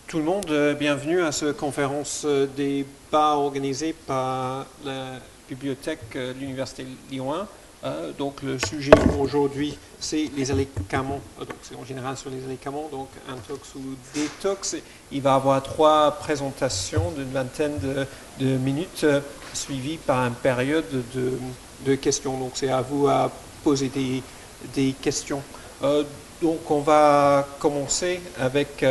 Tout le monde, bienvenue à cette conférence débat organisée par la bibliothèque de l'Université Lyon 1. Donc le sujet aujourd'hui, c'est les médicaments. Donc c'est en général sur les médicaments, donc intox ou détox. Il va y avoir 3 présentations d'une vingtaine de minutes, suivies par une période de questions. Donc c'est à vous à poser des questions. Donc on va commencer avec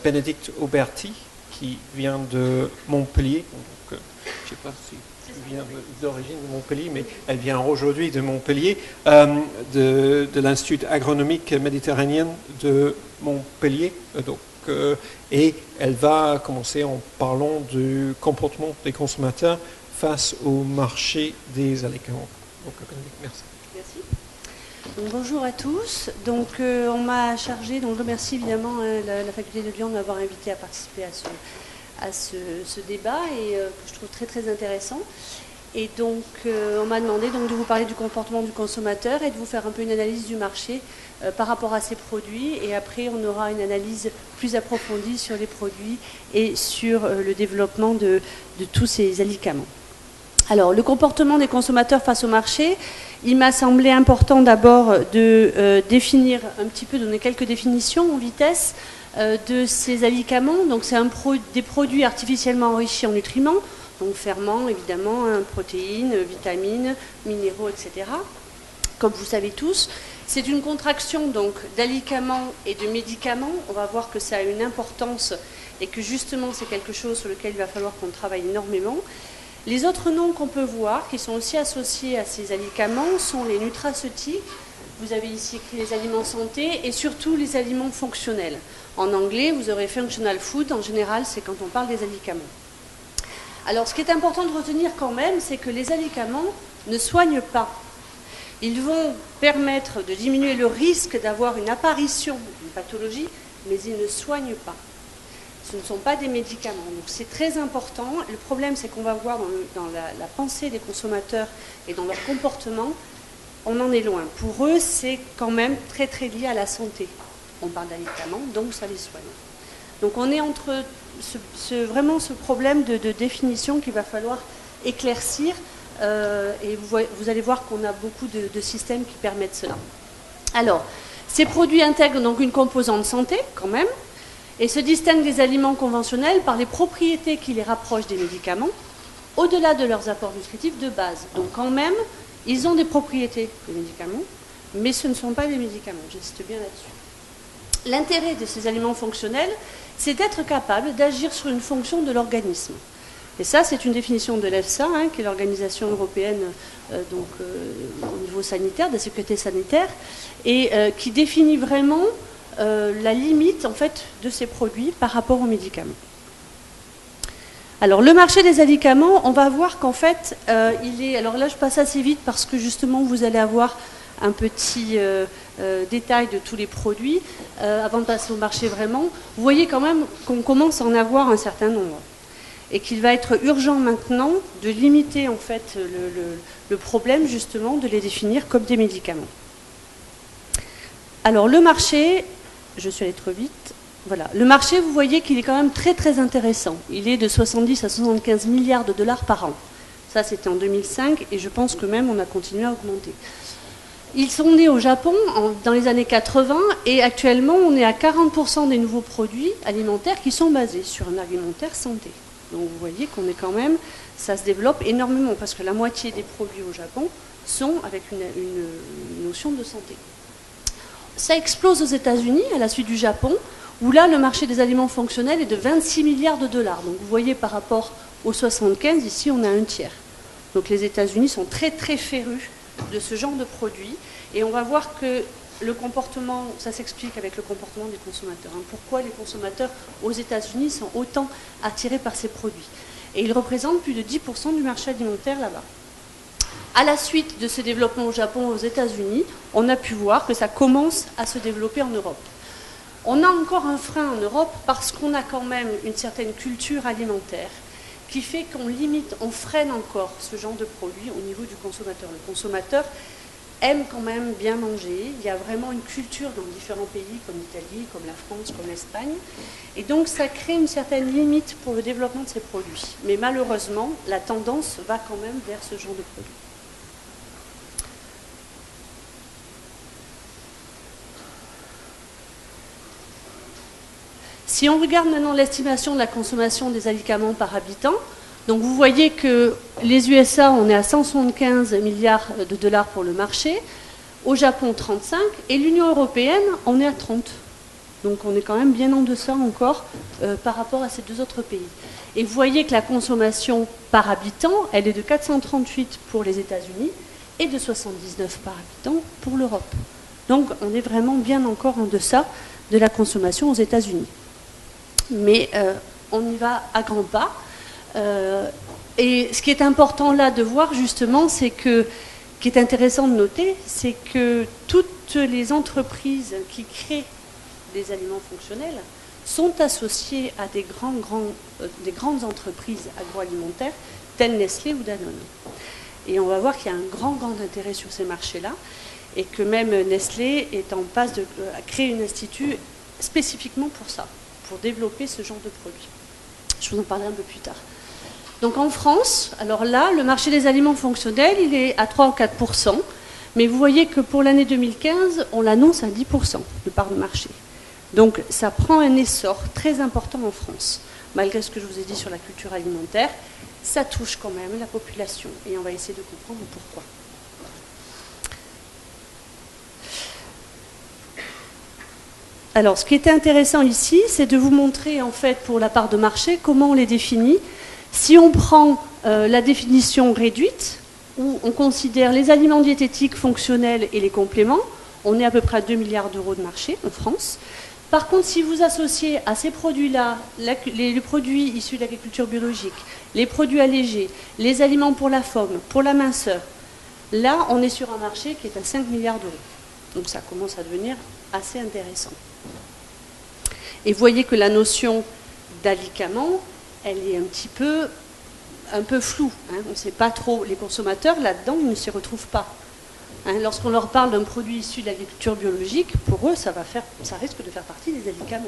Bénédicte Auberti, qui vient de Montpellier. Donc, je ne sais pas si elle vient d'origine de Montpellier, mais elle vient aujourd'hui de Montpellier, de l'Institut agronomique méditerranéen de Montpellier. Et elle va commencer en parlant du comportement des consommateurs face au marché des aliments. Donc, Bénédicte, merci. Merci. Donc, bonjour à tous. Donc, on m'a chargé, donc je remercie évidemment la faculté de Lyon de m'avoir invité à participer à ce débat et que je trouve très très intéressant. Et donc, on m'a demandé donc, de vous parler du comportement du consommateur et de vous faire un peu une analyse du marché par rapport à ces produits. Et après, on aura une analyse plus approfondie sur les produits et sur le développement de tous ces aliments. Alors, le comportement des consommateurs face au marché, il m'a semblé important d'abord de définir un petit peu, donner quelques définitions en vitesse de ces aliments. Donc, c'est des produits artificiellement enrichis en nutriments, donc ferments, évidemment, protéines, vitamines, minéraux, etc. Comme vous savez tous, c'est une contraction donc d'aliments et de médicaments. On va voir que ça a une importance et que justement, c'est quelque chose sur lequel il va falloir qu'on travaille énormément. Les autres noms qu'on peut voir, qui sont aussi associés à ces aliments, sont les nutraceutiques. Vous avez ici écrit les aliments santé et surtout les aliments fonctionnels. En anglais, vous aurez functional food. En général, c'est quand on parle des aliments. Alors, ce qui est important de retenir quand même, c'est que les aliments ne soignent pas. Ils vont permettre de diminuer le risque d'avoir une apparition d'une pathologie, mais ils ne soignent pas. Ce ne sont pas des médicaments. Donc c'est très important. Le problème, c'est qu'on va voir dans la pensée des consommateurs et dans leur comportement, on en est loin. Pour eux, c'est quand même très très lié à la santé. On parle d'aliments, donc ça les soigne. Donc on est entre vraiment ce problème de définition qu'il va falloir éclaircir. Et vous allez voir qu'on a beaucoup de systèmes qui permettent cela. Alors, ces produits intègrent donc une composante santé quand même, et se distinguent des aliments conventionnels par les propriétés qui les rapprochent des médicaments, au-delà de leurs apports nutritifs de base. Donc quand même, ils ont des propriétés, les médicaments, mais ce ne sont pas des médicaments, j'insiste bien là-dessus. L'intérêt de ces aliments fonctionnels, c'est d'être capable d'agir sur une fonction de l'organisme. Et ça, c'est une définition de l'EFSA, qui est l'organisation européenne au niveau sanitaire, de la sécurité sanitaire, et qui définit vraiment la limite en fait de ces produits par rapport aux médicaments. Alors le marché des aliments, on va voir qu'en fait alors là je passe assez vite parce que justement vous allez avoir un petit détail de tous les produits avant de passer au marché vraiment. Vous voyez quand même qu'on commence à en avoir un certain nombre et qu'il va être urgent maintenant de limiter en fait le problème justement de les définir comme des médicaments. Alors le marché, je suis allée trop vite. Voilà. Le marché, vous voyez qu'il est quand même très très intéressant. Il est de 70 à 75 milliards de dollars par an. Ça, c'était en 2005 et je pense que même on a continué à augmenter. Ils sont nés au Japon dans les années 80 et actuellement, on est à 40% des nouveaux produits alimentaires qui sont basés sur un alimentaire santé. Donc vous voyez qu'on est quand même, ça se développe énormément parce que la moitié des produits au Japon sont avec une notion de santé. Ça explose aux États-Unis à la suite du Japon, où là, le marché des aliments fonctionnels est de 26 milliards de dollars. Donc vous voyez, par rapport aux 75, ici, on a un tiers. Donc les États-Unis sont très, très férus de ce genre de produits. Et on va voir que le comportement, ça s'explique avec le comportement des consommateurs. Pourquoi les consommateurs aux États-Unis sont autant attirés par ces produits. Et ils représentent plus de 10% du marché alimentaire là-bas. À la suite de ce développement au Japon et aux États-Unis, on a pu voir que ça commence à se développer en Europe. On a encore un frein en Europe parce qu'on a quand même une certaine culture alimentaire qui fait qu'on limite, on freine encore ce genre de produit au niveau du consommateur. Le consommateur aiment quand même bien manger. Il y a vraiment une culture dans différents pays, comme l'Italie, comme la France, comme l'Espagne. Et donc, ça crée une certaine limite pour le développement de ces produits. Mais malheureusement, la tendance va quand même vers ce genre de produits. Si on regarde maintenant l'estimation de la consommation des aliments par habitant, donc vous voyez que les USA, on est à 175 milliards de dollars pour le marché, au Japon 35, et l'Union européenne, on est à 30. Donc on est quand même bien en deçà encore par rapport à ces deux autres pays. Et vous voyez que la consommation par habitant, elle est de 438 pour les États-Unis et de 79 par habitant pour l'Europe. Donc on est vraiment bien encore en deçà de la consommation aux États-Unis. Mais on y va à grands pas. Et ce qui est important là de voir justement, c'est que, ce qui est intéressant de noter, c'est que toutes les entreprises qui créent des aliments fonctionnels sont associées à des grandes entreprises agroalimentaires telles Nestlé ou Danone. Et on va voir qu'il y a un grand intérêt sur ces marchés-là et que même Nestlé est en passe de créer un institut spécifiquement pour ça, pour développer ce genre de produits. Je vous en parlerai un peu plus tard. Donc en France, alors là, le marché des aliments fonctionnels, il est à 3 ou 4%, mais vous voyez que pour l'année 2015, on l'annonce à 10% de part de marché. Donc ça prend un essor très important en France. Malgré ce que je vous ai dit sur la culture alimentaire, ça touche quand même la population et on va essayer de comprendre pourquoi. Alors, ce qui était intéressant ici, c'est de vous montrer, en fait, pour la part de marché, comment on les définit. Si on prend la définition réduite, où on considère les aliments diététiques fonctionnels et les compléments, on est à peu près à 2 milliards d'euros de marché en France. Par contre, si vous associez à ces produits-là les produits issus de l'agriculture biologique, les produits allégés, les aliments pour la forme, pour la minceur, là, on est sur un marché qui est à 5 milliards d'euros. Donc ça commence à devenir assez intéressant. Et vous voyez que la notion d'alicament, elle est un peu floue. Hein. On ne sait pas trop. Les consommateurs, là-dedans, ils ne s'y retrouvent pas. Hein, lorsqu'on leur parle d'un produit issu de l'agriculture biologique, pour eux, ça risque de faire partie des alicaments.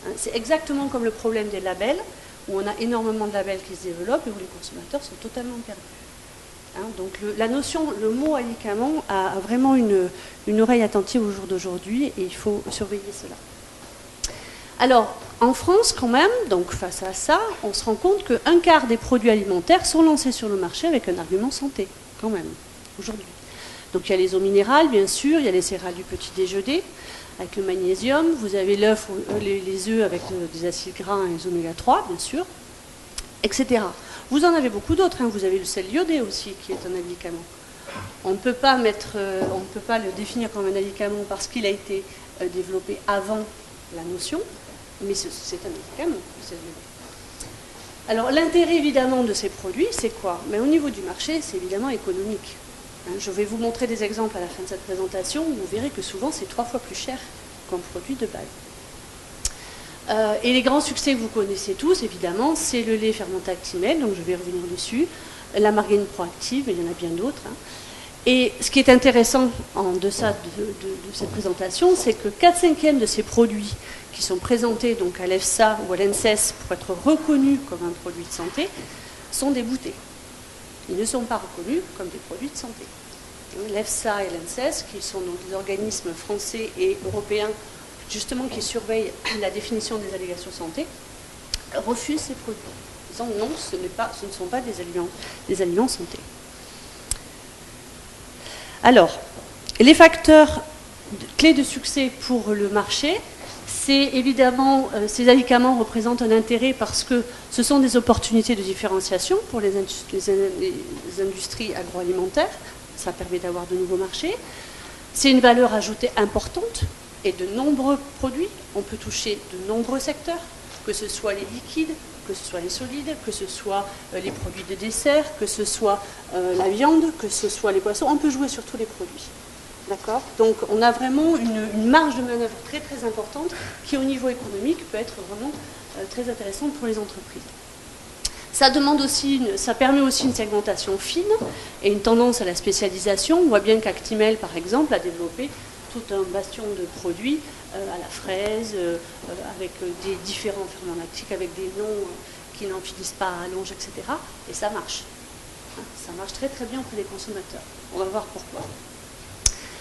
Hein, c'est exactement comme le problème des labels, où on a énormément de labels qui se développent et où les consommateurs sont totalement perdus. Hein, donc le mot alicament a vraiment une oreille attentive au jour d'aujourd'hui et il faut surveiller cela. Alors, en France, quand même, donc face à ça, on se rend compte qu'un quart des produits alimentaires sont lancés sur le marché avec un argument santé, quand même, aujourd'hui. Donc il y a les eaux minérales, bien sûr, il y a les céréales du petit déjeuner, avec le magnésium, vous avez l'œuf, les œufs avec des acides gras et les oméga 3, bien sûr, etc. Vous en avez beaucoup d'autres, hein. Vous avez le sel iodé aussi, qui est un alicament. On ne peut pas le définir comme un alicament parce qu'il a été développé avant la notion, mais c'est un médicament. Alors l'intérêt évidemment de ces produits, c'est quoi? Mais au niveau du marché, c'est évidemment économique. Hein, je vais vous montrer des exemples à la fin de cette présentation où vous verrez que souvent c'est 3 fois plus cher qu'un produit de base. Et les grands succès que vous connaissez tous, évidemment, c'est le lait fermenté Actimel, donc je vais revenir dessus, la margarine proactive, mais il y en a bien d'autres. Hein. Et ce qui est intéressant en deçà de cette présentation, c'est que 4/5 de ces produits qui sont présentés donc à l'EFSA ou à l'ANSES pour être reconnus comme un produit de santé sont des bouteilles. Ils ne sont pas reconnus comme des produits de santé. L'EFSA et l'ANSES, qui sont donc des organismes français et européens justement qui surveillent la définition des allégations santé, refusent ces produits. Disant non, ce ne sont pas des aliments santé. Alors, les facteurs clés de succès pour le marché, c'est évidemment, ces alicaments représentent un intérêt parce que ce sont des opportunités de différenciation pour les industries agroalimentaires. Ça permet d'avoir de nouveaux marchés. C'est une valeur ajoutée importante et de nombreux produits. On peut toucher de nombreux secteurs, que ce soit les liquides, que ce soit les solides, que ce soit les produits de dessert, que ce soit la viande, que ce soit les poissons. On peut jouer sur tous les produits. D'accord ? Donc on a vraiment une marge de manœuvre très très importante qui au niveau économique peut être vraiment très intéressante pour les entreprises. Ça permet aussi une segmentation fine et une tendance à la spécialisation. On voit bien qu'Actimel, par exemple, a développé tout un bastion de produits à la fraise, avec des différents ferments lactiques, avec des noms qui n'en finissent pas à allonge, etc. Et ça marche. Ça marche très très bien auprès des consommateurs. On va voir pourquoi.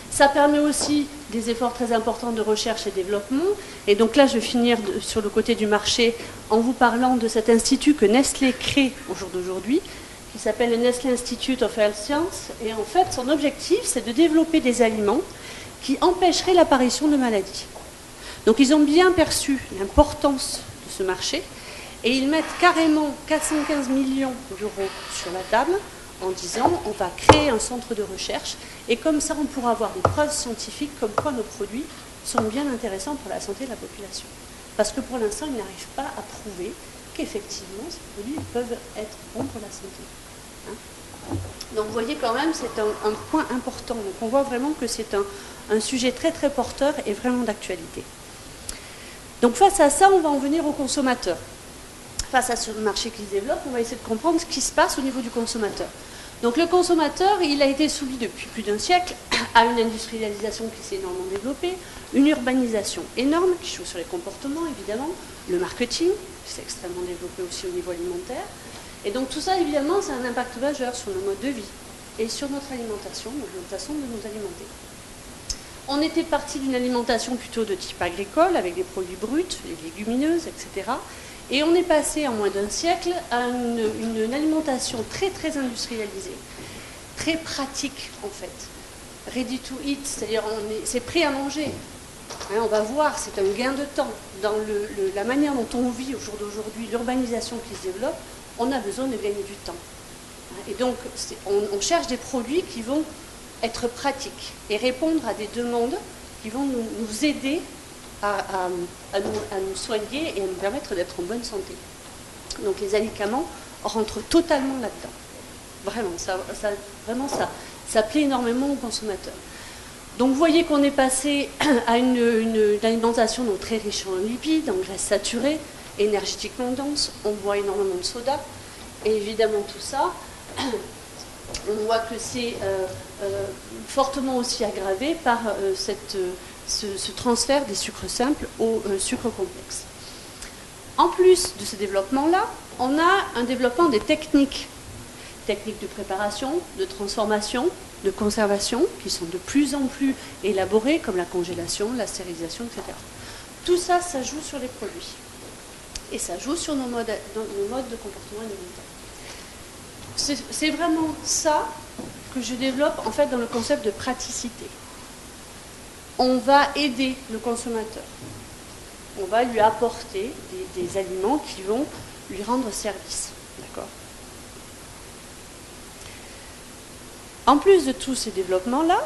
Ça permet aussi des efforts très importants de recherche et développement. Et donc là, je vais finir sur le côté du marché en vous parlant de cet institut que Nestlé crée au jour d'aujourd'hui, qui s'appelle le Nestlé Institute of Health Science. Et en fait, son objectif, c'est de développer des aliments qui empêcheraient l'apparition de maladies. Donc ils ont bien perçu l'importance de ce marché et ils mettent carrément 415 millions d'euros sur la table en disant on va créer un centre de recherche et comme ça on pourra avoir des preuves scientifiques comme quoi nos produits sont bien intéressants pour la santé de la population. Parce que pour l'instant ils n'arrivent pas à prouver qu'effectivement ces produits peuvent être bons pour la santé. Donc vous voyez quand même c'est un point important. Donc on voit vraiment que c'est un sujet très très porteur et vraiment d'actualité. Donc face à ça on va en venir aux consommateurs. Face à ce marché qui se développe, on va essayer de comprendre ce qui se passe au niveau du consommateur. Donc le consommateur, il a été soumis depuis plus d'un siècle à une industrialisation qui s'est énormément développée, une urbanisation énorme qui joue sur les comportements évidemment, le marketing qui s'est extrêmement développé aussi au niveau alimentaire. Et donc tout ça évidemment, c'est un impact majeur sur nos modes de vie et sur notre alimentation, donc notre façon de nous alimenter. On était parti d'une alimentation plutôt de type agricole, avec des produits bruts, les légumineuses, etc. Et on est passé en moins d'un siècle à une alimentation très très industrialisée, très pratique en fait. Ready to eat, c'est-à-dire c'est prêt à manger. On va voir, c'est un gain de temps. Dans la manière dont on vit au jour d'aujourd'hui, l'urbanisation qui se développe, on a besoin de gagner du temps. Et donc on cherche des produits qui vont être pratiques et répondre à des demandes qui vont nous aider à nous soigner et à nous permettre d'être en bonne santé. Donc les médicaments rentrent totalement là-dedans. Vraiment, ça plaît énormément aux consommateurs. Donc vous voyez qu'on est passé à une alimentation donc, très riche en lipides, en graisses saturées, énergétiquement dense. On boit énormément de soda. Et évidemment tout ça, on voit que c'est fortement aussi aggravé par ce transfert des sucres simples aux sucres complexes. En plus de ce développement-là, on a un développement des techniques de préparation, de transformation, de conservation, qui sont de plus en plus élaborées, comme la congélation, la stérilisation, etc. Tout ça, ça joue sur les produits. Et ça joue sur nos modes de comportement alimentaire. C'est vraiment ça que je développe en fait dans le concept de praticité. On va aider le consommateur. On va lui apporter des aliments qui vont lui rendre service. D'accord ? En plus de tous ces développements-là,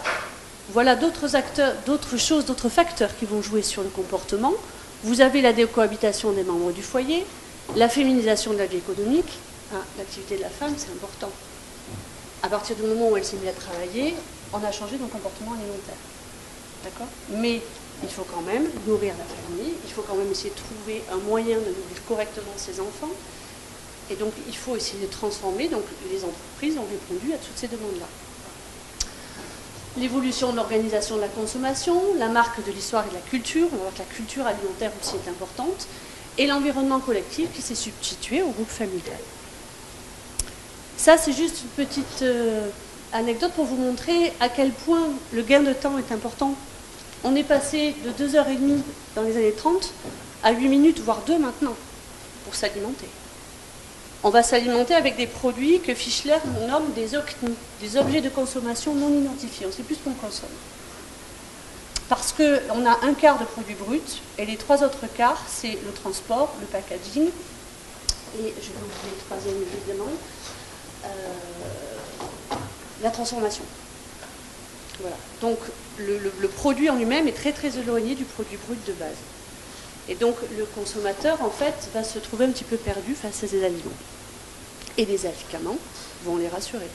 voilà d'autres facteurs qui vont jouer sur le comportement. Vous avez la décohabitation des membres du foyer, la féminisation de la vie économique. L'activité de la femme, c'est important. À partir du moment où elle s'est mise à travailler, on a changé nos comportements alimentaires. D'accord ? Mais il faut quand même nourrir la famille, il faut quand même essayer de trouver un moyen de nourrir correctement ses enfants. Et donc, il faut essayer de transformer. Donc, les entreprises ont répondu à toutes ces demandes-là. L'évolution de l'organisation de la consommation, la marque de l'histoire et de la culture. On va voir que la culture alimentaire aussi est importante. Et l'environnement collectif qui s'est substitué au groupe familial. Ça, c'est juste une petite anecdote pour vous montrer à quel point le gain de temps est important. On est passé de 2h30 dans les années 30 à 8 minutes, voire 2 maintenant, pour s'alimenter. On va s'alimenter avec des produits que Fischler nomme des OCNI, des objets de consommation non identifiés. On ne sait plus ce qu'on consomme. Parce qu'on a un quart de produits bruts et les 3 autres quarts, c'est le transport, le packaging et, je vais oublier le troisième évidemment, la transformation. Voilà. Donc le produit en lui-même est très très éloigné du produit brut de base. Et donc le consommateur en fait va se trouver un petit peu perdu face à ces aliments. Et les médicaments vont les rassurer.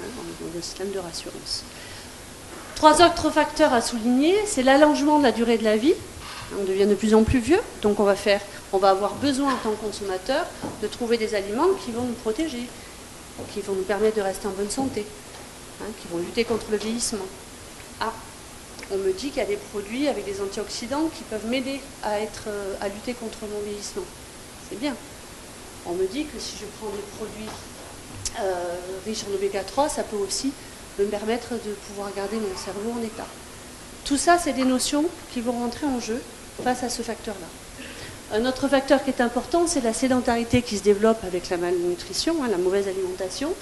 Dans le système de rassurance. 3 autres facteurs à souligner, c'est l'allongement de la durée de la vie. On devient de plus en plus vieux, donc on va On va avoir besoin en tant que consommateur de trouver des aliments qui vont nous protéger, qui vont nous permettre de rester en bonne santé, qui vont lutter contre le vieillissement. Ah, on me dit qu'il y a des produits avec des antioxydants qui peuvent m'aider à lutter contre mon vieillissement. C'est bien. On me dit que si je prends des produits riches en oméga 3, ça peut aussi me permettre de pouvoir garder mon cerveau en état. Tout ça, c'est des notions qui vont rentrer en jeu face à ce facteur-là. Un autre facteur qui est important, c'est la sédentarité qui se développe avec la malnutrition, la mauvaise alimentation.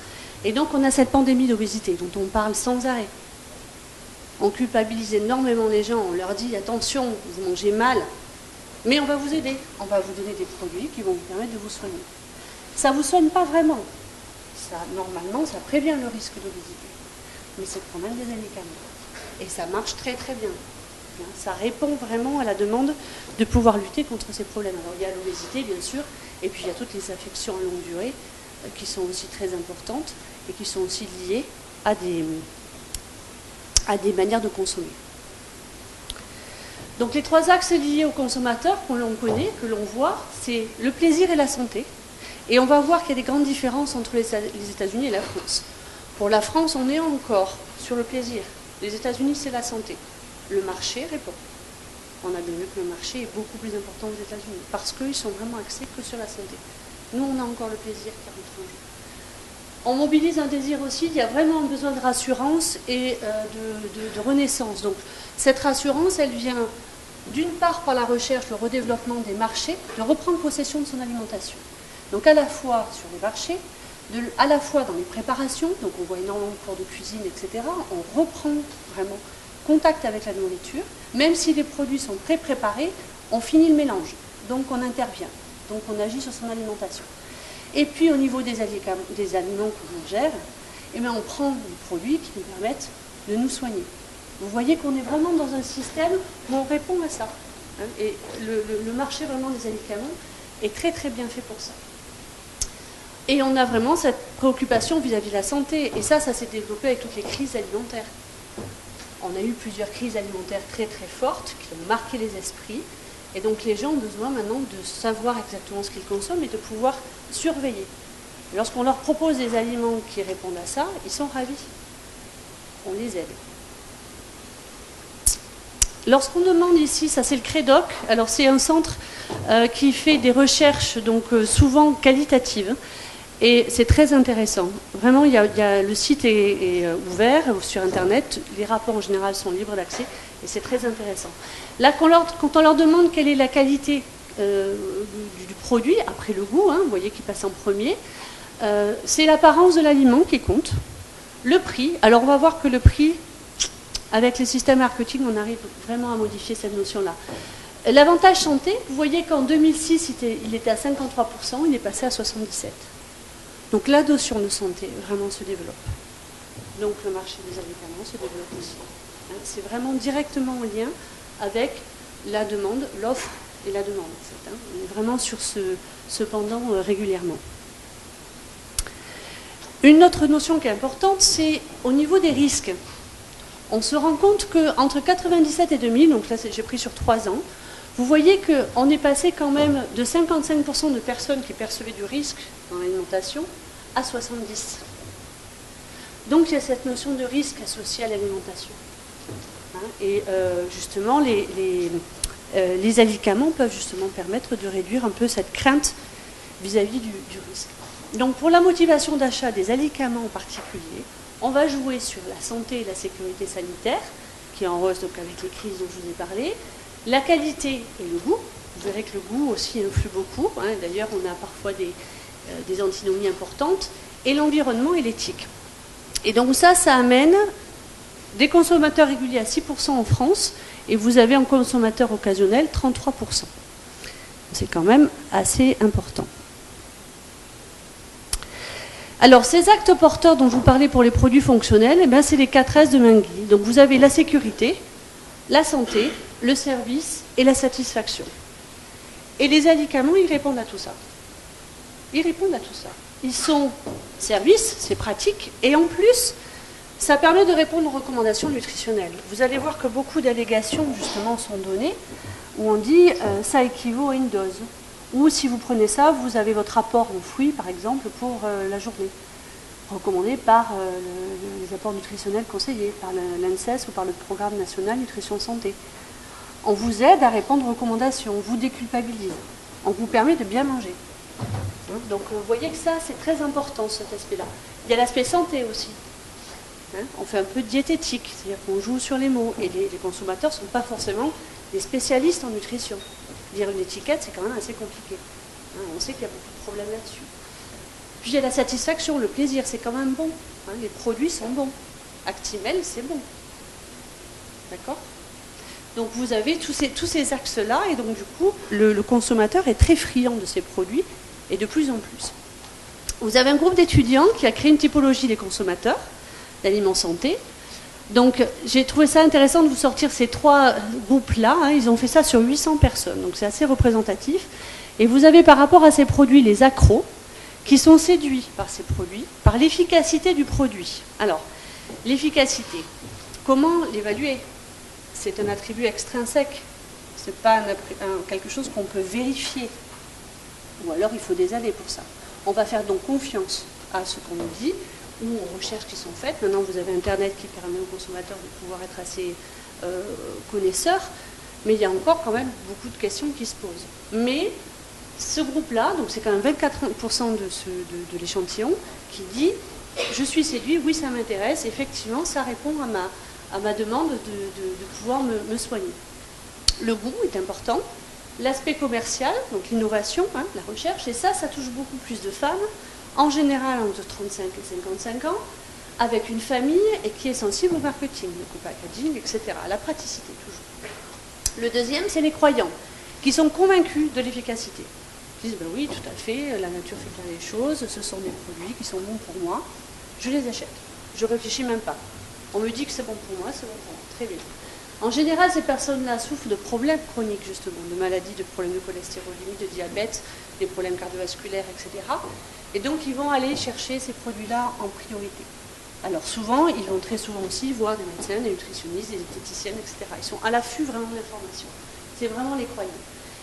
Et donc, on a cette pandémie d'obésité dont on parle sans arrêt. On culpabilise énormément les gens, on leur dit attention, vous mangez mal, mais on va vous aider, on va vous donner des produits qui vont vous permettre de vous soigner. Ça ne vous soigne pas vraiment. Normalement, ça prévient le risque d'obésité, mais c'est quand même des médicaments. Et ça marche très très bien. Ça répond vraiment à la demande de pouvoir lutter contre ces problèmes. Alors il y a l'obésité bien sûr, et puis il y a toutes les affections à longue durée qui sont aussi très importantes et qui sont aussi liées à des manières de consommer. Donc les 3 axes liés aux consommateurs que l'on connaît, que l'on voit, c'est le plaisir et la santé. Et on va voir qu'il y a des grandes différences entre les États-Unis et la France. Pour la France, on est encore sur le plaisir. Les États-Unis, c'est la santé. Le marché répond. On a bien vu que le marché est beaucoup plus important aux États-Unis parce qu'ils sont vraiment axés que sur la santé. Nous, on a encore le plaisir qui rentre en jeu. On mobilise un désir aussi, il y a vraiment besoin de rassurance et de renaissance. Donc cette rassurance, elle vient d'une part par la recherche, le redéveloppement des marchés, de reprendre possession de son alimentation. Donc à la fois sur les marchés, à la fois dans les préparations, donc on voit énormément de cours de cuisine, etc. On reprend vraiment contact avec la nourriture, même si les produits sont pré-préparés, on finit le mélange, donc on intervient, donc on agit sur son alimentation. Et puis au niveau des aliments que l'on gère, eh bien, on prend des produits qui nous permettent de nous soigner. Vous voyez qu'on est vraiment dans un système où on répond à ça. Et le marché vraiment des médicaments est très très bien fait pour ça. Et on a vraiment cette préoccupation vis-à-vis de la santé. Et ça s'est développé avec toutes les crises alimentaires. On a eu plusieurs crises alimentaires très très fortes qui ont marqué les esprits. Et donc les gens ont besoin maintenant de savoir exactement ce qu'ils consomment et de pouvoir surveiller. Et lorsqu'on leur propose des aliments qui répondent à ça, ils sont ravis. On les aide. Lorsqu'on demande ici, ça c'est le CREDOC, alors c'est un centre qui fait des recherches donc souvent qualitatives. Et c'est très intéressant. Vraiment, le site est ouvert sur Internet. Les rapports en général sont libres d'accès et c'est très intéressant. Là, quand on leur demande quelle est la qualité du produit, après le goût, vous voyez qui passe en premier, c'est l'apparence de l'aliment qui compte. Le prix, alors on va voir que le prix, avec les systèmes marketing, on arrive vraiment à modifier cette notion-là. L'avantage santé, vous voyez qu'en 2006, il était à 53%, il est passé à 77%. Donc la notion de santé vraiment se développe. Donc le marché des médicaments se développe aussi. C'est vraiment directement en lien avec la demande, l'offre et la demande. En fait, On est vraiment sur ce pendant régulièrement. Une autre notion qui est importante, c'est au niveau des risques. On se rend compte qu'entre 1997 et 2000, donc là j'ai pris sur 3 ans, vous voyez qu'on est passé quand même de 55% de personnes qui percevaient du risque dans l'alimentation à 70%. Donc il y a cette notion de risque associée à l'alimentation. Et justement, les alicaments peuvent justement permettre de réduire un peu cette crainte vis-à-vis du risque. Donc pour la motivation d'achat des alicaments en particulier, on va jouer sur la santé et la sécurité sanitaire, qui est en hausse donc avec les crises dont je vous ai parlé, la qualité et le goût. Vous verrez que le goût aussi influe beaucoup. D'ailleurs, on a parfois des antinomies importantes. Et l'environnement et l'éthique. Et donc ça amène des consommateurs réguliers à 6% en France, et vous avez en consommateur occasionnel 33%. C'est quand même assez important. Alors, ces actes porteurs dont je vous parlais pour les produits fonctionnels, c'est les 4 S de Mengele. Donc vous avez la sécurité, la santé, le service et la satisfaction. Et les alicaments, ils répondent à tout ça. Ils répondent à tout ça. Ils sont service, c'est pratique, et en plus, ça permet de répondre aux recommandations nutritionnelles. Vous allez voir que beaucoup d'allégations, justement, sont données, où on dit ça équivaut à une dose. Ou si vous prenez ça, vous avez votre apport en fruits, par exemple, pour la journée, recommandé par les apports nutritionnels conseillés, par l'ANSES ou par le Programme national nutrition santé. On vous aide à répondre aux recommandations, on vous déculpabilise, on vous permet de bien manger. Donc vous voyez que ça, c'est très important, cet aspect-là. Il y a l'aspect santé aussi. On fait un peu de diététique, c'est-à-dire qu'on joue sur les mots, et les consommateurs ne sont pas forcément des spécialistes en nutrition. Lire une étiquette, c'est quand même assez compliqué. On sait qu'il y a beaucoup de problèmes là-dessus. Puis il y a la satisfaction, le plaisir, c'est quand même bon. Les produits sont bons. Actimel, c'est bon. D'accord ? Donc vous avez tous ces axes-là, et donc du coup, le consommateur est très friand de ces produits, et de plus en plus. Vous avez un groupe d'étudiants qui a créé une typologie des consommateurs d'aliments santé. Donc j'ai trouvé ça intéressant de vous sortir ces 3 groupes-là. Ils ont fait ça sur 800 personnes, donc c'est assez représentatif. Et vous avez par rapport à ces produits les accros, qui sont séduits par ces produits, par l'efficacité du produit. Alors, l'efficacité, comment l'évaluer ? C'est un attribut extrinsèque, ce n'est pas quelque chose qu'on peut vérifier. Ou alors il faut des années pour ça. On va faire donc confiance à ce qu'on nous dit, ou aux recherches qui sont faites. Maintenant, vous avez Internet qui permet aux consommateurs de pouvoir être assez connaisseurs, mais il y a encore quand même beaucoup de questions qui se posent. Mais ce groupe-là, donc c'est quand même 24% de l'échantillon, qui dit « je suis séduit, oui ça m'intéresse, effectivement ça répond à ma demande de pouvoir me soigner ». Le goût est important, l'aspect commercial, donc l'innovation, la recherche, et ça touche beaucoup plus de femmes, en général entre 35 et 55 ans, avec une famille et qui est sensible au marketing, au packaging, etc., à la praticité toujours. Le deuxième, c'est les croyants, qui sont convaincus de l'efficacité. Ils disent, ben oui, tout à fait, la nature fait bien les choses, ce sont des produits qui sont bons pour moi, je les achète. Je ne réfléchis même pas. On me dit que c'est bon pour moi, c'est bon pour moi. Très bien. En général, ces personnes-là souffrent de problèmes chroniques, justement, de maladies, de problèmes de cholestérolémie, de diabète, des problèmes cardiovasculaires, etc. Et donc, ils vont aller chercher ces produits-là en priorité. Alors, souvent, ils vont très souvent aussi voir des médecins, des nutritionnistes, des diététiciennes, etc. Ils sont à l'affût vraiment d'informations. C'est vraiment les croyants.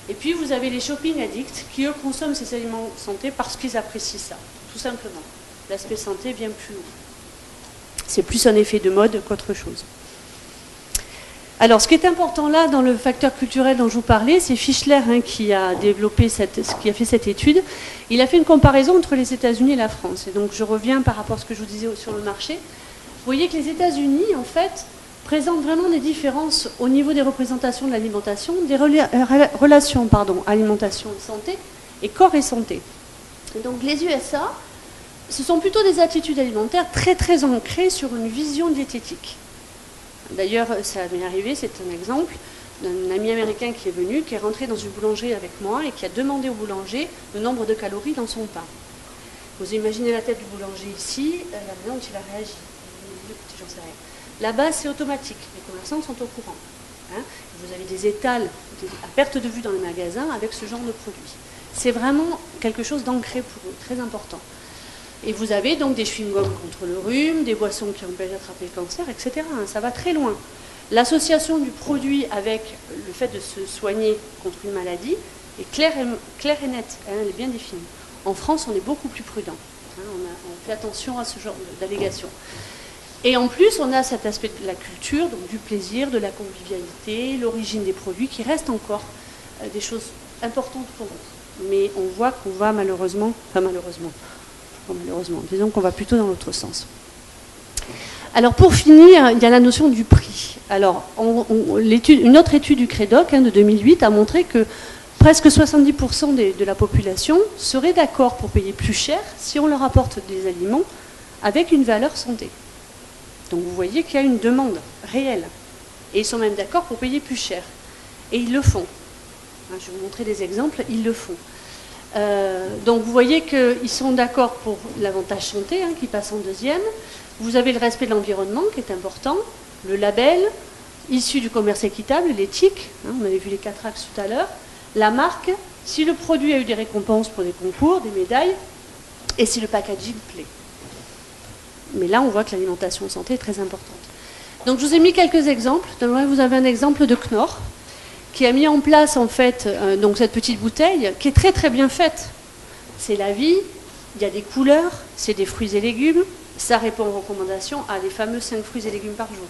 Et puis, vous avez les shopping addicts qui, eux, consomment ces aliments santé parce qu'ils apprécient ça, tout simplement. L'aspect santé vient plus haut. C'est plus un effet de mode qu'autre chose. Alors, ce qui est important là, dans le facteur culturel dont je vous parlais, c'est Fischler qui a développé qui a fait cette étude. Il a fait une comparaison entre les États-Unis et la France. Et donc, je reviens par rapport à ce que je vous disais sur le marché. Vous voyez que les États-Unis, en fait, présentent vraiment des différences au niveau des représentations de l'alimentation, des relations, alimentation et santé, et corps et santé. Et donc, les USA, ce sont plutôt des attitudes alimentaires très, très ancrées sur une vision diététique. D'ailleurs, ça m'est arrivé, c'est un exemple d'un ami américain qui est venu, qui est rentré dans une boulangerie avec moi et qui a demandé au boulanger le nombre de calories dans son pain. Vous imaginez la tête du boulanger ici, la manière dont il a réagi. Écoutez, j'en sais rien. Là-bas, c'est automatique. Les commerçants sont au courant. Vous avez des étals à perte de vue dans les magasins avec ce genre de produits. C'est vraiment quelque chose d'ancré pour eux, très important. Et vous avez donc des chewing-gums contre le rhume, des boissons qui empêchent d'attraper le cancer, etc. Ça va très loin. L'association du produit avec le fait de se soigner contre une maladie est claire et nette. Elle est bien définie. En France, on est beaucoup plus prudent. On fait attention à ce genre d'allégations. Et en plus, on a cet aspect de la culture, donc du plaisir, de la convivialité, l'origine des produits, qui restent encore des choses importantes pour nous. Mais on voit qu'on va malheureusement, disons qu'on va plutôt dans l'autre sens. Alors pour finir, il y a la notion du prix. Alors une autre étude du CREDOC de 2008 a montré que presque 70% de la population serait d'accord pour payer plus cher si on leur apporte des aliments avec une valeur santé. Donc vous voyez qu'il y a une demande réelle. Et ils sont même d'accord pour payer plus cher. Et ils le font. Je vais vous montrer des exemples, ils le font. Donc vous voyez qu'ils sont d'accord pour l'avantage santé qui passe en deuxième. Vous avez le respect de l'environnement qui est important, le label, issu du commerce équitable, l'éthique, on avait vu les 4 axes tout à l'heure, la marque, si le produit a eu des récompenses pour des concours, des médailles, et si le packaging plaît. Mais là, on voit que l'alimentation santé est très importante. Donc je vous ai mis quelques exemples. Vous avez un exemple de Knorr, qui a mis en place en fait donc cette petite bouteille qui est très très bien faite. C'est la vie, il y a des couleurs, c'est des fruits et légumes, ça répond aux recommandations à les fameux 5 fruits et légumes par jour.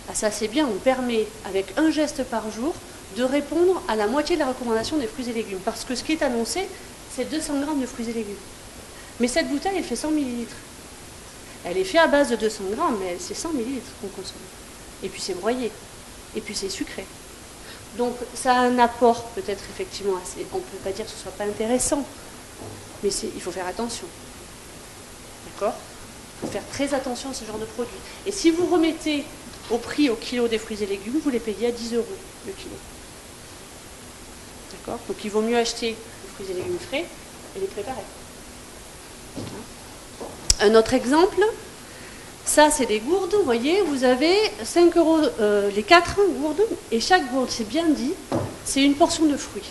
Ah, ça c'est bien, on permet avec un geste par jour de répondre à la moitié de la recommandation des fruits et légumes. Parce que ce qui est annoncé, c'est 200 grammes de fruits et légumes. Mais cette bouteille, elle fait 100 millilitres. Elle est faite à base de 200 grammes, mais c'est 100 millilitres qu'on consomme. Et puis c'est broyé. Et puis c'est sucré. Donc ça a un apport peut-être effectivement assez. On ne peut pas dire que ce ne soit pas intéressant. Mais il faut faire attention. D'accord ? Il faut faire très attention à ce genre de produit. Et si vous remettez au prix au kilo des fruits et légumes, vous les payez à 10 € le kilo. D'accord ? Donc il vaut mieux acheter les fruits et légumes frais et les préparer. Un autre exemple, ça c'est des gourdes, vous voyez, vous avez 5 € les 4 gourdes, et chaque gourde, c'est bien dit, c'est une portion de fruits.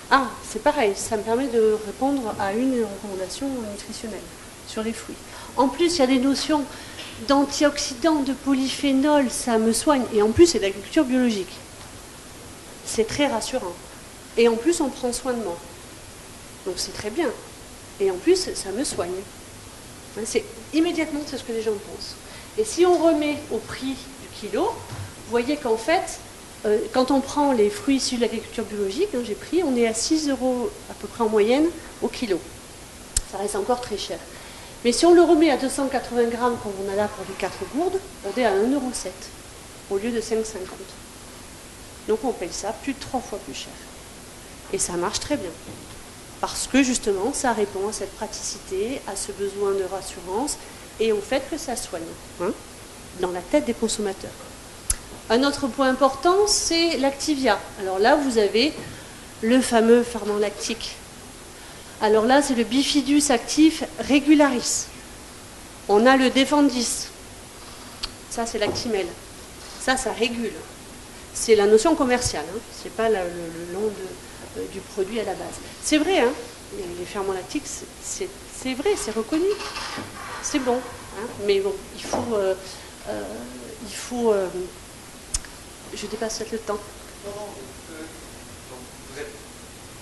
Ah, c'est pareil, ça me permet de répondre à une recommandation nutritionnelle sur les fruits. En plus, il y a des notions d'antioxydants, de polyphénol, ça me soigne, et en plus c'est de l'agriculture biologique. C'est très rassurant. Et en plus, on prend soin de moi. Donc c'est très bien. Et en plus, ça me soigne. Immédiatement, c'est ce que les gens pensent. Et si on remet au prix du kilo, vous voyez qu'en fait, quand on prend les fruits issus de l'agriculture biologique, j'ai pris, on est à 6 € à peu près en moyenne au kilo. Ça reste encore très cher. Mais si on le remet à 280 grammes, comme on a là pour les 4 gourdes, on est à 1,07 € au lieu de 5,50 €. Donc on paye ça plus de 3 fois plus cher. Et ça marche très bien. Parce que justement, ça répond à cette praticité, à ce besoin de rassurance et au fait que ça soigne, dans la tête des consommateurs. Un autre point important, c'est l'Activia. Alors là, vous avez le fameux ferment lactique. Alors là, c'est le Bifidus Actif Regularis. On a le Defendis. Ça, c'est l'Actimel. Ça régule. C'est la notion commerciale, ce n'est pas le nom du produit à la base. C'est vrai, les ferments lactiques, c'est vrai, c'est reconnu. C'est bon. Mais bon, il faut je dépasse peut-être le temps. Vous êtes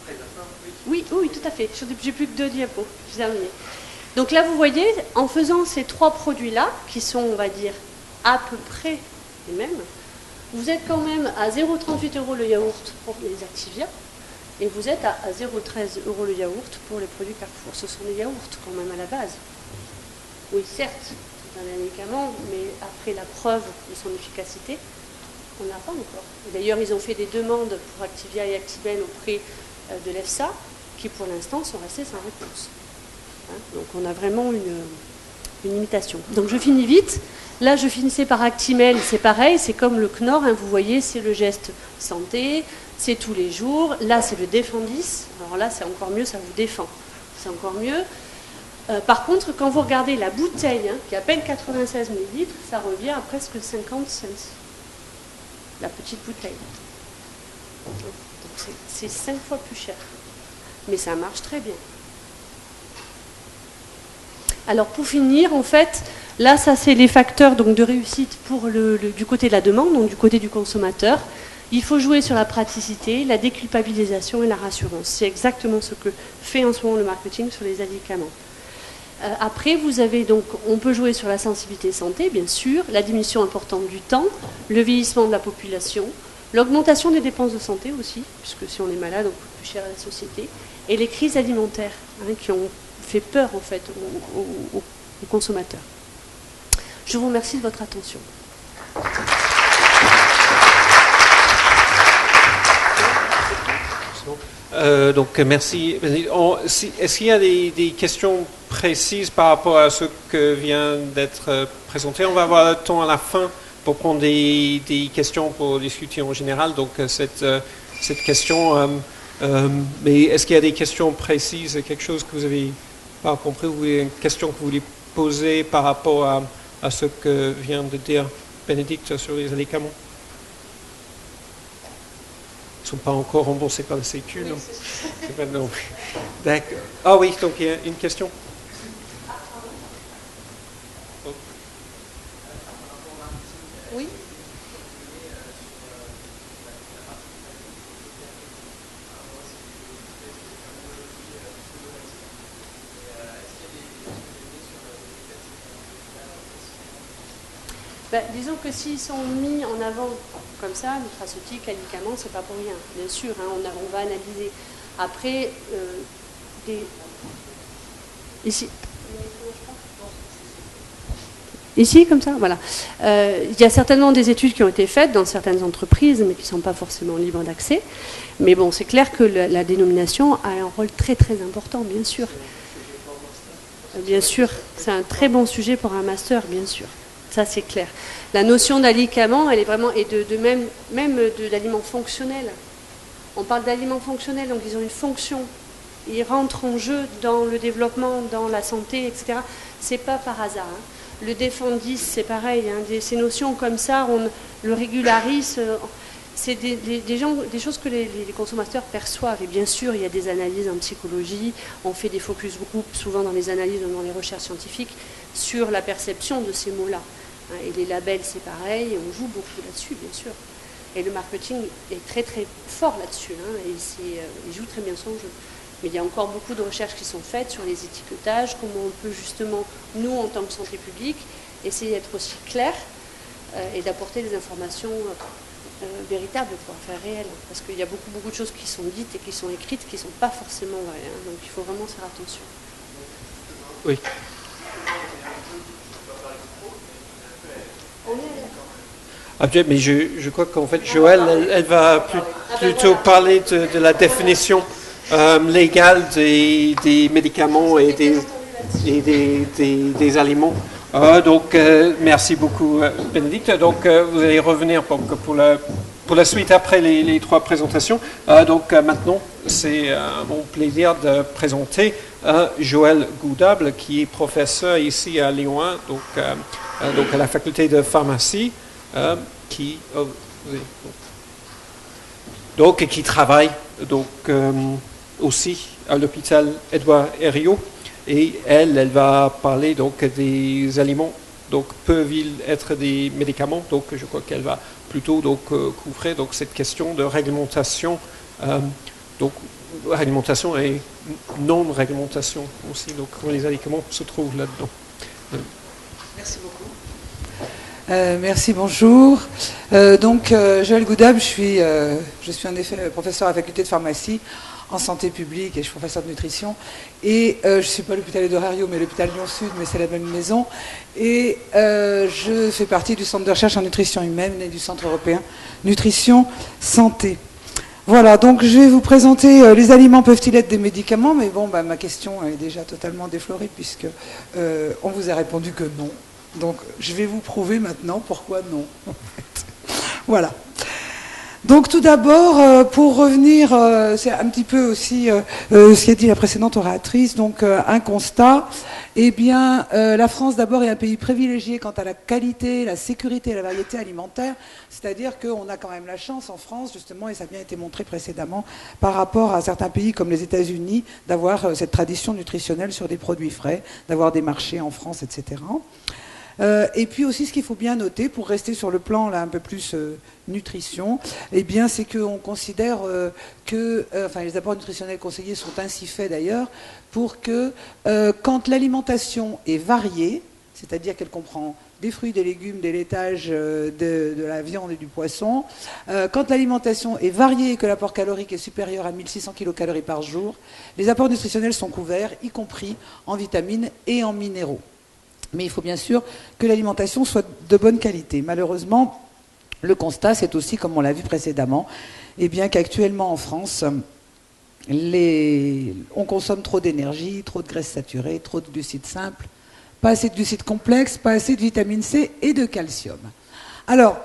près de la fin, oui, tout à fait. J'ai plus que 2 diapos. J'ai terminé. Donc là, vous voyez, en faisant ces 3 produits-là, qui sont, on va dire, à peu près les mêmes, vous êtes quand même à 0,38 € le yaourt pour les Activia, et vous êtes à 0,13 € le yaourt pour les produits Carrefour. Ce sont des yaourts quand même à la base. Oui, certes, c'est un médicament, mais après la preuve de son efficacité, on n'a pas encore. D'ailleurs, ils ont fait des demandes pour Activia et Actimel auprès de l'EFSA, qui pour l'instant sont restés sans réponse. Donc on a vraiment une limitation. Donc je finis vite. Là, je finissais par Actimel, c'est pareil, c'est comme le Knorr, vous voyez, c'est le geste santé, c'est tous les jours. Là, c'est le Defendis. Alors là, c'est encore mieux, ça vous défend. C'est encore mieux. Par contre, quand vous regardez la bouteille, qui est à peine 96 ml, ça revient à presque 50 cents. La petite bouteille. Donc c'est 5 fois plus cher. Mais ça marche très bien. Alors pour finir, en fait, là, ça c'est les facteurs donc, de réussite pour du côté de la demande, donc du côté du consommateur. Il faut jouer sur la praticité, la déculpabilisation et la rassurance. C'est exactement ce que fait en ce moment le marketing sur les médicaments. Après, vous avez donc, on peut jouer sur la sensibilité santé, bien sûr, la diminution importante du temps, le vieillissement de la population, l'augmentation des dépenses de santé aussi, puisque si on est malade, on coûte plus cher à la société, et les crises alimentaires qui ont fait peur en fait aux consommateurs. Je vous remercie de votre attention. Donc merci. Est-ce qu'il y a des questions précises par rapport à ce que vient d'être présenté? On va avoir le temps à la fin pour prendre des questions pour discuter en général. Donc cette question, mais est-ce qu'il y a des questions précises, quelque chose que vous avez pas compris, ou une question que vous voulez poser par rapport à ce que vient de dire Bénédicte sur les médicaments? Ils ne sont pas encore remboursés par la Sécu, non? C'est pas non. D'accord. Ah oui, donc il y a une question. Oui. Disons que s'ils sont mis en avant comme ça, nutraceutiques, médicaments, c'est pas pour rien, bien sûr, hein, on va analyser. Après, ici. Ici, comme ça, voilà. Il y a certainement des études qui ont été faites dans certaines entreprises, mais qui ne sont pas forcément libres d'accès. Mais bon, c'est clair que la dénomination a un rôle très très important, bien sûr. Bien sûr, c'est un très bon sujet pour un master, bien sûr. Ça, c'est clair. La notion d'alicament, elle est vraiment, et même d'aliments fonctionnels. On parle d'aliments fonctionnels, donc ils ont une fonction. Ils rentrent en jeu dans le développement, dans la santé, etc. C'est pas par hasard. Hein. Le défendis, c'est pareil. Hein. Ces notions comme ça, on le régularise. C'est des choses que les consommateurs perçoivent. Et bien sûr, il y a des analyses en psychologie. On fait des focus group, souvent dans les analyses, dans les recherches scientifiques, sur la perception de ces mots-là. Et les labels, c'est pareil. Et on joue beaucoup là-dessus, bien sûr. Et le marketing est très très fort là-dessus. Hein, et il joue très bien son jeu. Mais il y a encore beaucoup de recherches qui sont faites sur les étiquetages, comment on peut justement, nous, en tant que santé publique, essayer d'être aussi clair et d'apporter des informations véritables, quoi, enfin réelles. Parce qu'il y a beaucoup de choses qui sont dites et qui sont écrites qui ne sont pas forcément vraies. Hein, donc il faut vraiment faire attention. Oui. Mais je crois qu'en fait, Joëlle, elle va plutôt parler de la définition légale des médicaments et des aliments. Donc, merci beaucoup, Bénédicte. Donc, vous allez revenir pour la suite après les trois présentations. Donc, maintenant, c'est mon plaisir de présenter Joëlle Goudable, qui est professeur ici à Lyon 1, donc à la faculté de pharmacie. Qui travaille aussi à l'hôpital Édouard Herriot, et elle va parler donc des aliments, donc peuvent-ils être des médicaments. Donc je crois qu'elle va plutôt couvrir cette question de réglementation, donc réglementation et non réglementation aussi, donc comment les aliments se trouvent là-dedans. Merci beaucoup. Merci, bonjour. Joëlle Goudable, je suis en effet professeur à la faculté de pharmacie en santé publique et je suis professeur de nutrition. Et je ne suis pas à l'hôpital Édouard Herriot, mais l'hôpital Lyon-Sud, mais c'est la même maison. Et je fais partie du centre de recherche en nutrition humaine et du centre européen nutrition santé. Voilà, donc je vais vous présenter les aliments peuvent-ils être des médicaments, mais bon, ma question est déjà totalement déflorée puisque on vous a répondu que non. Donc, je vais vous prouver maintenant pourquoi non. En fait. Voilà. Donc, tout d'abord, pour revenir, c'est un petit peu aussi ce qu'a dit la précédente oratrice, donc un constat. Eh bien, la France, d'abord, est un pays privilégié quant à la qualité, la sécurité et la variété alimentaire. C'est-à-dire qu'on a quand même la chance en France, justement, et ça a bien été montré précédemment, par rapport à certains pays comme les États-Unis, d'avoir cette tradition nutritionnelle sur des produits frais, d'avoir des marchés en France, etc. Et puis aussi, ce qu'il faut bien noter, pour rester sur le plan là un peu plus nutrition, eh bien, c'est qu'on considère que, les apports nutritionnels conseillés sont ainsi faits d'ailleurs, pour que quand l'alimentation est variée, c'est-à-dire qu'elle comprend des fruits, des légumes, des laitages, de la viande et du poisson, quand l'alimentation est variée et que l'apport calorique est supérieur à 1600 kcal par jour, les apports nutritionnels sont couverts, y compris en vitamines et en minéraux. Mais il faut bien sûr que l'alimentation soit de bonne qualité. Malheureusement, le constat, c'est aussi, comme on l'a vu précédemment, eh bien qu'actuellement en France, on consomme trop d'énergie, trop de graisses saturées, trop de glucides simples, pas assez de glucides complexes, pas assez de vitamine C et de calcium. Alors,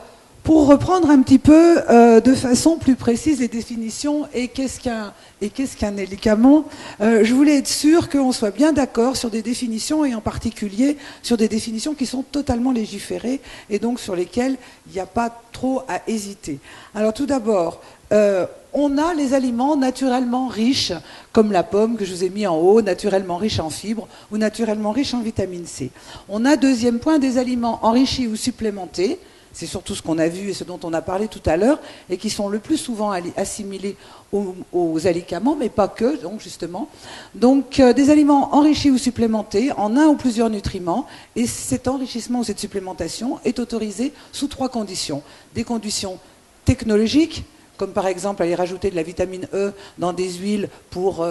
pour reprendre un petit peu de façon plus précise les définitions et qu'est-ce qu'un médicament, je voulais être sûr qu'on soit bien d'accord sur des définitions et en particulier sur des définitions qui sont totalement légiférées et donc sur lesquelles il n'y a pas trop à hésiter. Alors tout d'abord, on a les aliments naturellement riches, comme la pomme que je vous ai mis en haut, naturellement riche en fibres ou naturellement riche en vitamine C. On a, deuxième point, des aliments enrichis ou supplémentés, c'est surtout ce qu'on a vu et ce dont on a parlé tout à l'heure, et qui sont le plus souvent assimilés aux alicaments, mais pas que, donc justement. Donc des aliments enrichis ou supplémentés en un ou plusieurs nutriments, et cet enrichissement ou cette supplémentation est autorisé sous 3 conditions. Des conditions technologiques, comme par exemple aller rajouter de la vitamine E dans des huiles pour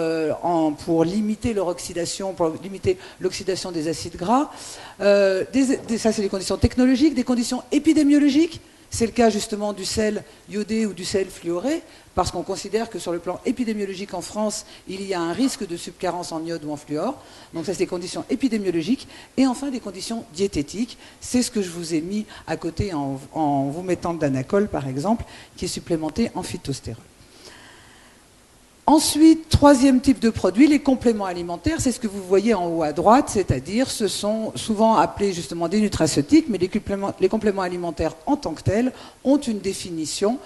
limiter leur oxydation, pour limiter l'oxydation des acides gras. Ça, c'est des conditions technologiques. Des conditions épidémiologiques, c'est le cas justement du sel iodé ou du sel fluoré, parce qu'on considère que sur le plan épidémiologique en France, il y a un risque de subcarence en iode ou en fluor. Donc ça, c'est des conditions épidémiologiques. Et enfin, des conditions diététiques. C'est ce que je vous ai mis à côté en vous mettant le danacol, par exemple, qui est supplémenté en phytostérol. Ensuite, 3e type de produit, les compléments alimentaires, c'est ce que vous voyez en haut à droite, c'est-à-dire ce sont souvent appelés justement des nutraceutiques, mais les compléments alimentaires en tant que tels ont une définition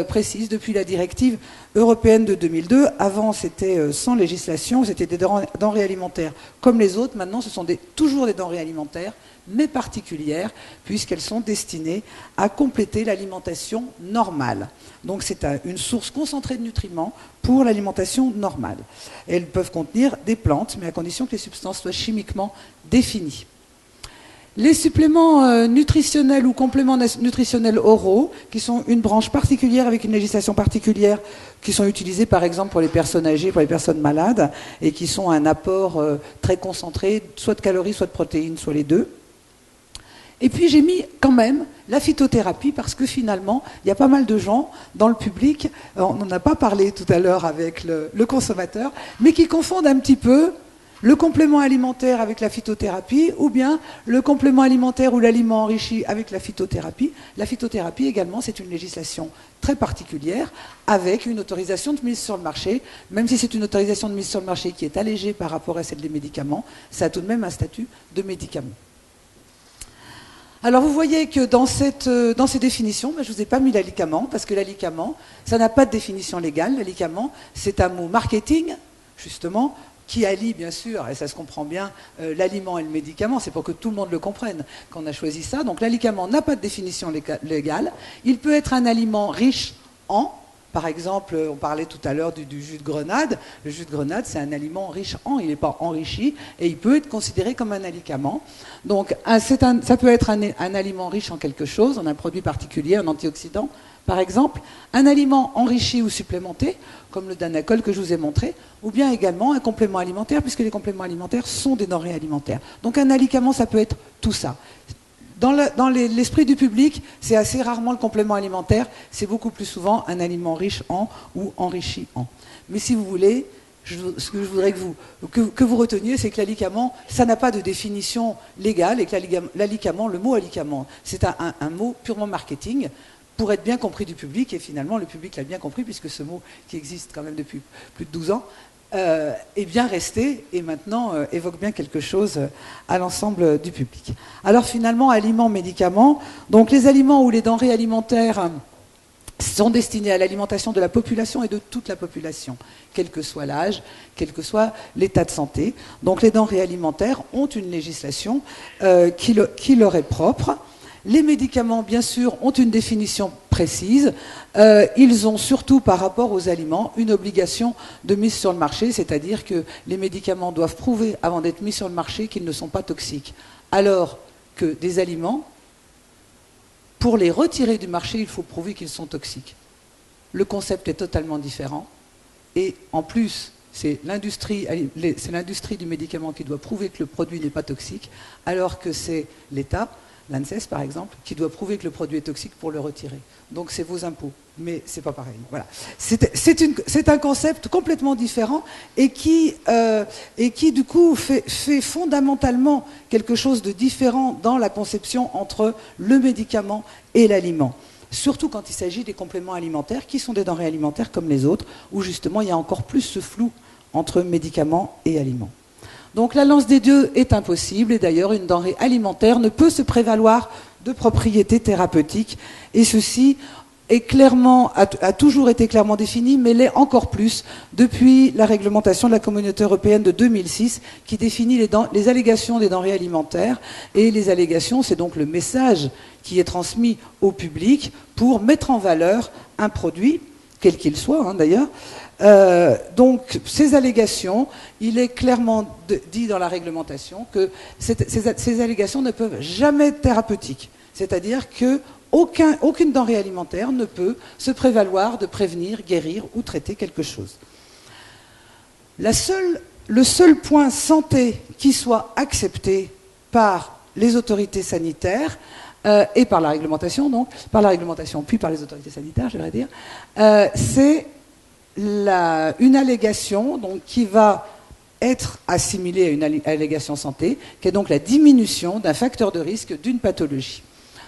précise depuis la directive européenne de 2002. Avant, c'était sans législation, c'était des denrées alimentaires comme les autres. Maintenant, ce sont toujours des denrées alimentaires, mais particulières, puisqu'elles sont destinées à compléter l'alimentation normale. Donc c'est une source concentrée de nutriments pour l'alimentation normale. Elles peuvent contenir des plantes, mais à condition que les substances soient chimiquement définies. Les suppléments nutritionnels ou compléments nutritionnels oraux, qui sont une branche particulière avec une législation particulière, qui sont utilisés par exemple pour les personnes âgées, pour les personnes malades, et qui sont un apport très concentré, soit de calories, soit de protéines, soit les deux. Et puis j'ai mis quand même la phytothérapie parce que finalement, il y a pas mal de gens dans le public, on n'en a pas parlé tout à l'heure avec le consommateur, mais qui confondent un petit peu le complément alimentaire avec la phytothérapie ou bien le complément alimentaire ou l'aliment enrichi avec la phytothérapie. La phytothérapie également, c'est une législation très particulière avec une autorisation de mise sur le marché. Même si c'est une autorisation de mise sur le marché qui est allégée par rapport à celle des médicaments, ça a tout de même un statut de médicament. Alors vous voyez que dans ces définitions, je ne vous ai pas mis l'alicament, parce que l'alicament, ça n'a pas de définition légale. L'alicament, c'est un mot marketing, justement, qui allie bien sûr, et ça se comprend bien, l'aliment et le médicament. C'est pour que tout le monde le comprenne qu'on a choisi ça. Donc l'alicament n'a pas de définition légale. Il peut être un aliment riche en... Par exemple, on parlait tout à l'heure du jus de grenade. Le jus de grenade, c'est un aliment riche en, il n'est pas enrichi, et il peut être considéré comme un alicament. Donc, ça peut être un aliment riche en quelque chose, en un produit particulier, un antioxydant, par exemple, un aliment enrichi ou supplémenté, comme le danacol que je vous ai montré, ou bien également un complément alimentaire, puisque les compléments alimentaires sont des denrées alimentaires. Donc, un alicament, ça peut être tout ça. Dans l'esprit du public, c'est assez rarement le complément alimentaire, c'est beaucoup plus souvent un aliment riche en ou enrichi en. Mais si vous voulez, ce que je voudrais que vous reteniez, c'est que l'alicament, ça n'a pas de définition légale, et que l'alicament, le mot alicament, c'est un mot purement marketing pour être bien compris du public, et finalement le public l'a bien compris, puisque ce mot qui existe quand même depuis plus de 12 ans, est bien resté et maintenant évoque bien quelque chose à l'ensemble du public. Alors finalement, aliments, médicaments, donc les aliments ou les denrées alimentaires sont destinés à l'alimentation de la population et de toute la population, quel que soit l'âge, quel que soit l'état de santé. Donc les denrées alimentaires ont une législation qui leur est propre. Les médicaments, bien sûr, ont une définition précise. Ils ont surtout, par rapport aux aliments, une obligation de mise sur le marché, c'est-à-dire que les médicaments doivent prouver, avant d'être mis sur le marché, qu'ils ne sont pas toxiques. Alors que des aliments, pour les retirer du marché, il faut prouver qu'ils sont toxiques. Le concept est totalement différent. Et en plus, c'est l'industrie du médicament qui doit prouver que le produit n'est pas toxique, alors que c'est l'État, l'ANSES par exemple, qui doit prouver que le produit est toxique pour le retirer. Donc c'est vos impôts, mais c'est pas pareil. Voilà. C'est un concept complètement différent et qui du coup fait fondamentalement quelque chose de différent dans la conception entre le médicament et l'aliment. Surtout quand il s'agit des compléments alimentaires qui sont des denrées alimentaires comme les autres, où justement il y a encore plus ce flou entre médicaments et aliments. Donc la lance des deux est impossible, et d'ailleurs une denrée alimentaire ne peut se prévaloir de propriétés thérapeutiques, et ceci a toujours été clairement défini, mais l'est encore plus depuis la réglementation de la Communauté européenne de 2006, qui définit les allégations des denrées alimentaires, et les allégations, c'est donc le message qui est transmis au public pour mettre en valeur un produit, quel qu'il soit d'ailleurs. Donc ces allégations, il est clairement dit dans la réglementation que ces allégations ne peuvent jamais être thérapeutiques. C'est-à-dire qu'aucune denrée alimentaire ne peut se prévaloir de prévenir, guérir ou traiter quelque chose. Le seul point santé qui soit accepté par les autorités sanitaires et par la réglementation, donc par la réglementation puis par les autorités sanitaires, je devrais dire, c'est une allégation donc, qui va être assimilée à une allégation santé, qui est donc la diminution d'un facteur de risque d'une pathologie.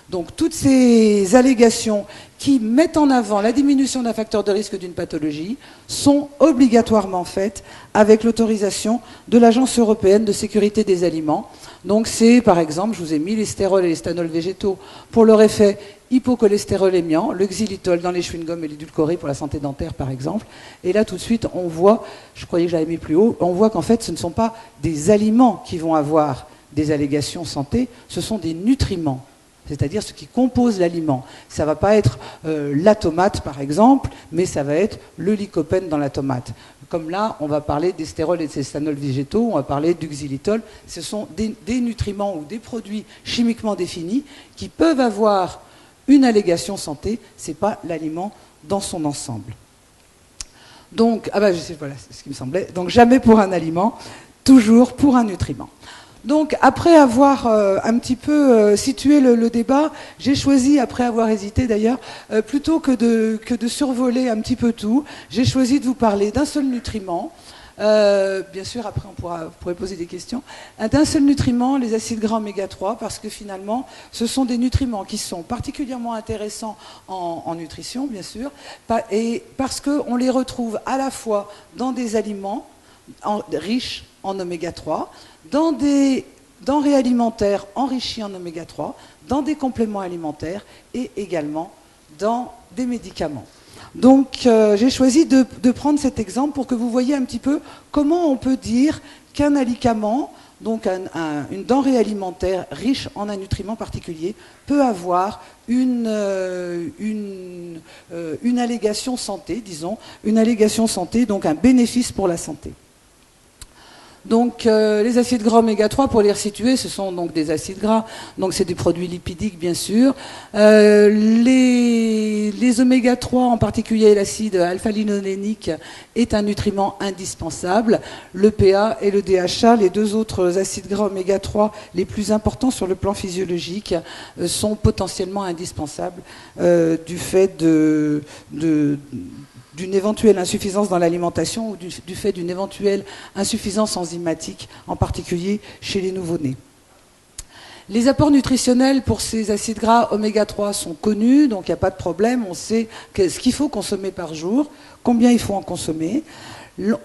Donc toutes ces allégations qui mettent en avant la diminution d'un facteur de risque d'une pathologie sont obligatoirement faites avec l'autorisation de l'Agence européenne de sécurité des aliments. Donc c'est par exemple, je vous ai mis les stérols et les stanols végétaux pour leur effet hypocholestérolémiant, le xylitol dans les chewing-gums et l'édulcoré pour la santé dentaire par exemple. Et là tout de suite on voit, je croyais que j'avais mis plus haut, on voit qu'en fait ce ne sont pas des aliments qui vont avoir des allégations santé, ce sont des nutriments. C'est-à-dire ce qui compose l'aliment. Ça ne va pas être la tomate, par exemple, mais ça va être le lycopène dans la tomate. Comme là, on va parler des stérols et des stanols végétaux, on va parler du xylitol. Ce sont des nutriments ou des produits chimiquement définis qui peuvent avoir une allégation santé. Ce n'est pas l'aliment dans son ensemble. Donc, voilà, c'est ce qui me semblait. Donc, jamais pour un aliment, toujours pour un nutriment. Donc, après avoir un petit peu situé le débat, j'ai choisi, après avoir hésité d'ailleurs, plutôt que de survoler un petit peu tout, j'ai choisi de vous parler d'un seul nutriment. Bien sûr, après vous pourrez poser des questions. D'un seul nutriment, les acides gras oméga 3, parce que finalement, ce sont des nutriments qui sont particulièrement intéressants en nutrition, bien sûr, et parce qu'on les retrouve à la fois dans des aliments riches en oméga 3, dans des denrées alimentaires enrichies en oméga 3, dans des compléments alimentaires et également dans des médicaments. Donc j'ai choisi de prendre cet exemple pour que vous voyez un petit peu comment on peut dire qu'un alicament, donc une denrée alimentaire riche en un nutriment particulier, peut avoir une allégation santé, disons, une allégation santé, donc un bénéfice pour la santé. Donc les acides gras oméga 3, pour les resituer, ce sont donc des acides gras, donc c'est des produits lipidiques bien sûr. Les oméga 3, en particulier l'acide alpha-linolénique, est un nutriment indispensable. Le PA et le DHA, les deux autres acides gras oméga 3 les plus importants sur le plan physiologique, sont potentiellement indispensables du fait d'une éventuelle insuffisance dans l'alimentation ou du fait d'une éventuelle insuffisance enzymatique, en particulier chez les nouveau-nés. Les apports nutritionnels pour ces acides gras oméga 3 sont connus, donc il n'y a pas de problème, on sait ce qu'il faut consommer par jour, combien il faut en consommer.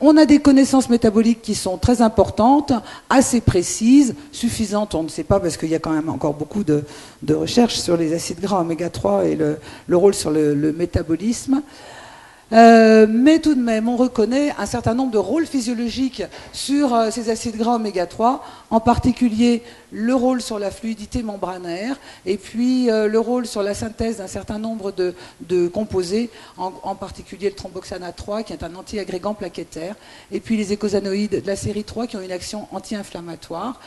On a des connaissances métaboliques qui sont très importantes, assez précises, suffisantes, on ne sait pas parce qu'il y a quand même encore beaucoup de recherches sur les acides gras oméga 3 et le rôle sur le métabolisme. Mais tout de même, on reconnaît un certain nombre de rôles physiologiques sur ces acides gras oméga 3, en particulier le rôle sur la fluidité membranaire et puis le rôle sur la synthèse d'un certain nombre de composés, en particulier le thromboxanate 3 qui est un anti-agrégant plaquettaire et puis les eicosanoïdes de la série 3 qui ont une action anti-inflammatoire.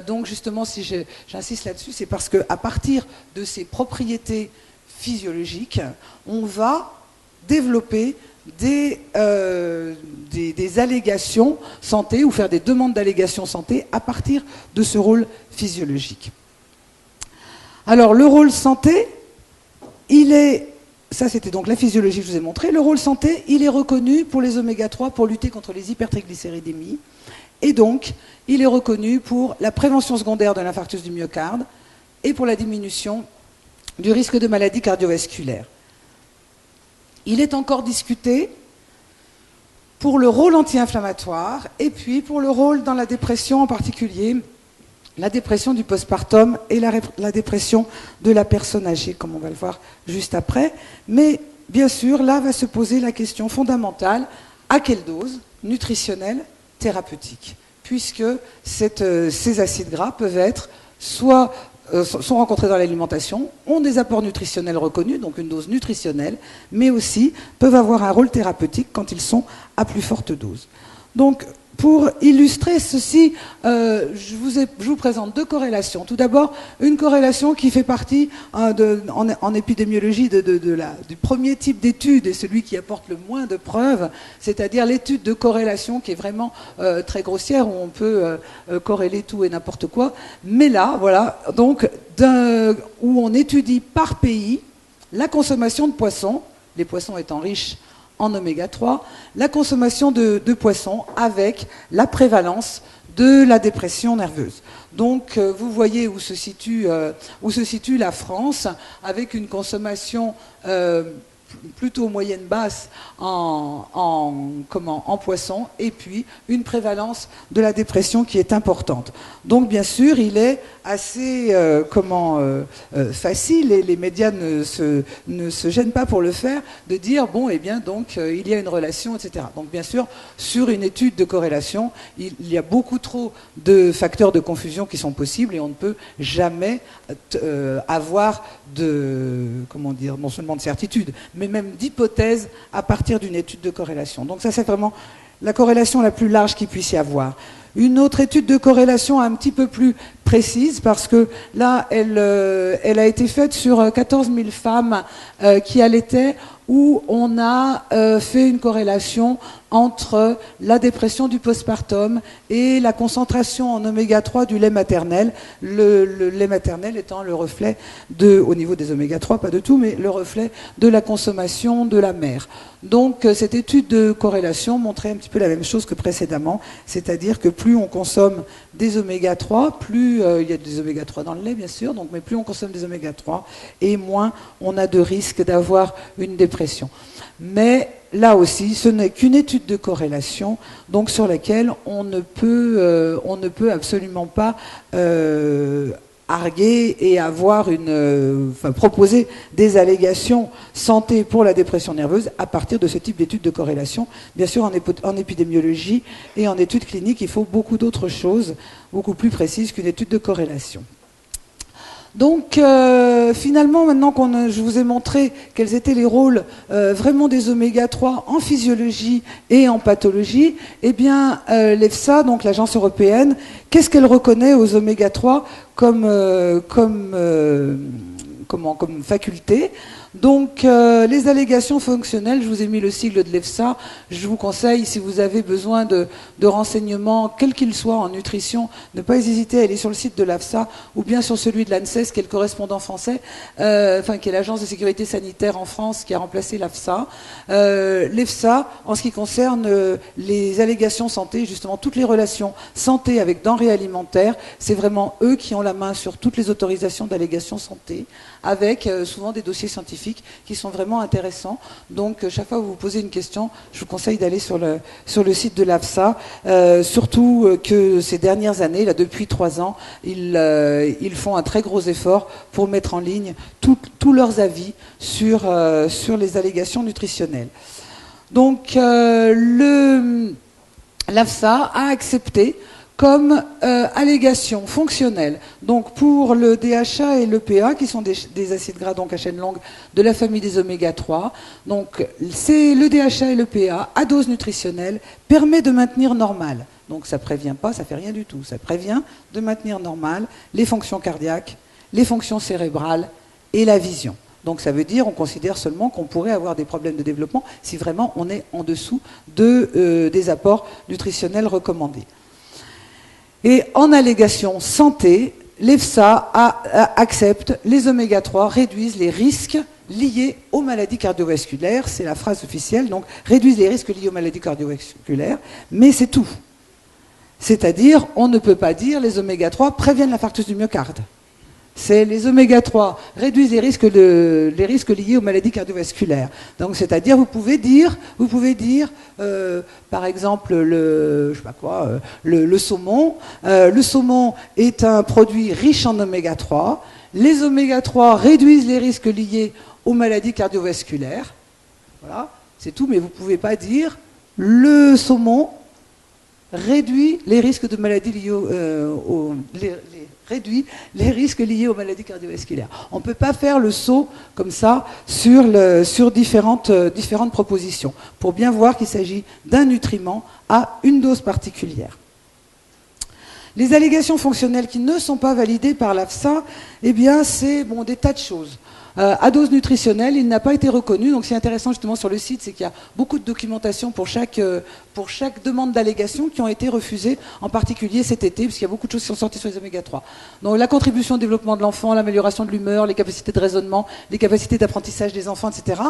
Donc justement, si j'insiste là-dessus, c'est parce qu'à partir de ces propriétés physiologiques, on va développer des allégations santé ou faire des demandes d'allégations santé à partir de ce rôle physiologique. Alors le rôle santé, ça c'était donc la physiologie que je vous ai montré, le rôle santé, il est reconnu pour les oméga 3 pour lutter contre les hypertriglycéridémies et donc il est reconnu pour la prévention secondaire de l'infarctus du myocarde et pour la diminution du risque de maladies cardiovasculaires. Il est encore discuté pour le rôle anti-inflammatoire et puis pour le rôle dans la dépression, en particulier la dépression du postpartum et la dépression de la personne âgée, comme on va le voir juste après. Mais bien sûr, là va se poser la question fondamentale, à quelle dose nutritionnelle, thérapeutique, puisque ces acides gras peuvent être soit sont rencontrés dans l'alimentation, ont des apports nutritionnels reconnus, donc une dose nutritionnelle, mais aussi peuvent avoir un rôle thérapeutique quand ils sont à plus forte dose. Donc, pour illustrer ceci, je vous présente deux corrélations. Tout d'abord, une corrélation qui fait partie en épidémiologie du premier type d'étude et celui qui apporte le moins de preuves, c'est-à-dire l'étude de corrélation qui est vraiment très grossière, où on peut corréler tout et n'importe quoi. Mais là, voilà, donc, où on étudie par pays la consommation de poissons, les poissons étant riches en oméga 3, la consommation de poissons avec la prévalence de la dépression nerveuse. Donc vous voyez où se situe la France, avec une consommation plutôt moyenne basse en poisson, et puis une prévalence de la dépression qui est importante. Donc bien sûr, il est assez facile, et les médias ne se gênent pas pour le faire, de dire bon, eh bien donc il y a une relation, etc. Donc bien sûr, sur une étude de corrélation, il y a beaucoup trop de facteurs de confusion qui sont possibles, et on ne peut jamais avoir non seulement de certitude, mais même d'hypothèse à partir d'une étude de corrélation. Donc ça, c'est vraiment la corrélation la plus large qu'il puisse y avoir. Une autre étude de corrélation un petit peu plus précise, parce que là, elle a été faite sur 14 000 femmes qui allaitaient, où on a fait une corrélation entre la dépression du postpartum et la concentration en oméga 3 du lait maternel, le lait maternel étant le reflet au niveau des oméga 3, pas de tout, mais le reflet de la consommation de la mère. Donc cette étude de corrélation montrait un petit peu la même chose que précédemment, c'est-à-dire que plus on consomme des oméga 3, plus il y a des oméga 3 dans le lait bien sûr, donc, mais plus on consomme des oméga 3 et moins on a de risque d'avoir une dépression. Mais là aussi, ce n'est qu'une étude de corrélation, donc sur laquelle on ne peut absolument pas arguer et proposer des allégations santé pour la dépression nerveuse à partir de ce type d'étude de corrélation. Bien sûr, en épidémiologie et en études cliniques, il faut beaucoup d'autres choses, beaucoup plus précises qu'une étude de corrélation. Donc finalement, maintenant je vous ai montré quels étaient les rôles vraiment des oméga 3 en physiologie et en pathologie, eh bien l'EFSA, donc l'agence européenne, qu'est-ce qu'elle reconnaît aux oméga 3 comme faculté? Donc les allégations fonctionnelles, je vous ai mis le sigle de l'EFSA, je vous conseille, si vous avez besoin de renseignements, quels qu'ils soient en nutrition, ne pas hésiter à aller sur le site de l'AFSA ou bien sur celui de l'ANSES, qui est le correspondant français, qui est l'agence de sécurité sanitaire en France, qui a remplacé l'AFSA. L'EFSA, en ce qui concerne les allégations santé, justement toutes les relations santé avec denrées alimentaires, c'est vraiment eux qui ont la main sur toutes les autorisations d'allégations santé, avec souvent des dossiers scientifiques qui sont vraiment intéressants. Donc chaque fois que vous vous posez une question, je vous conseille d'aller sur le site de l'AFSA, surtout que ces dernières années, là, depuis 3 ans, ils font un très gros effort pour mettre en ligne tous leurs avis sur les allégations nutritionnelles. Donc l'AFSA a accepté comme allégation fonctionnelle, donc pour le DHA et l'EPA, qui sont des acides gras donc à chaîne longue de la famille des oméga 3. Donc c'est le DHA et l'EPA à dose nutritionnelle permet de maintenir normal. Donc ça prévient pas, ça fait rien du tout. Ça prévient de maintenir normal les fonctions cardiaques, les fonctions cérébrales et la vision. Donc ça veut dire on considère seulement qu'on pourrait avoir des problèmes de développement si vraiment on est en dessous des apports nutritionnels recommandés. Et en allégation santé, l'EFSA accepte les oméga 3 réduisent les risques liés aux maladies cardiovasculaires, c'est la phrase officielle, donc réduisent les risques liés aux maladies cardiovasculaires, mais c'est tout. C'est-à-dire, on ne peut pas dire les oméga 3 préviennent l'infarctus du myocarde. C'est les oméga 3 réduisent les risques liés aux maladies cardiovasculaires. Donc, c'est-à-dire, vous pouvez dire, par exemple, le saumon. Le saumon est un produit riche en oméga 3. Les oméga 3 réduisent les risques liés aux maladies cardiovasculaires. Voilà, c'est tout. Mais vous ne pouvez pas dire le saumon réduit les risques de maladies liées réduit les risques liés aux maladies cardiovasculaires. On ne peut pas faire le saut comme ça sur différentes propositions pour bien voir qu'il s'agit d'un nutriment à une dose particulière. Les allégations fonctionnelles qui ne sont pas validées par l'AFSA, eh bien, c'est des tas de choses. À dose nutritionnelle, il n'a pas été reconnu. Donc, ce qui est intéressant justement sur le site, c'est qu'il y a beaucoup de documentation pour chaque demande d'allégation qui ont été refusées, en particulier cet été, puisqu'il y a beaucoup de choses qui sont sorties sur les oméga 3. Donc, la contribution au développement de l'enfant, l'amélioration de l'humeur, les capacités de raisonnement, les capacités d'apprentissage des enfants, etc.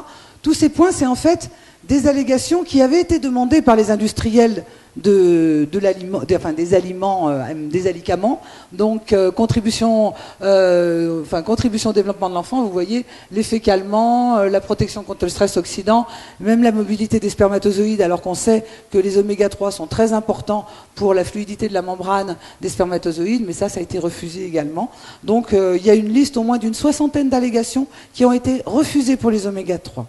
Tous ces points, c'est en fait des allégations qui avaient été demandées par les industriels des alicaments, donc contribution au développement de l'enfant, vous voyez, l'effet calmant, la protection contre le stress oxydant, même la mobilité des spermatozoïdes, alors qu'on sait que les oméga 3 sont très importants pour la fluidité de la membrane des spermatozoïdes, mais ça a été refusé également. Donc il y a une liste au moins d'une 60aine d'allégations qui ont été refusées pour les oméga 3.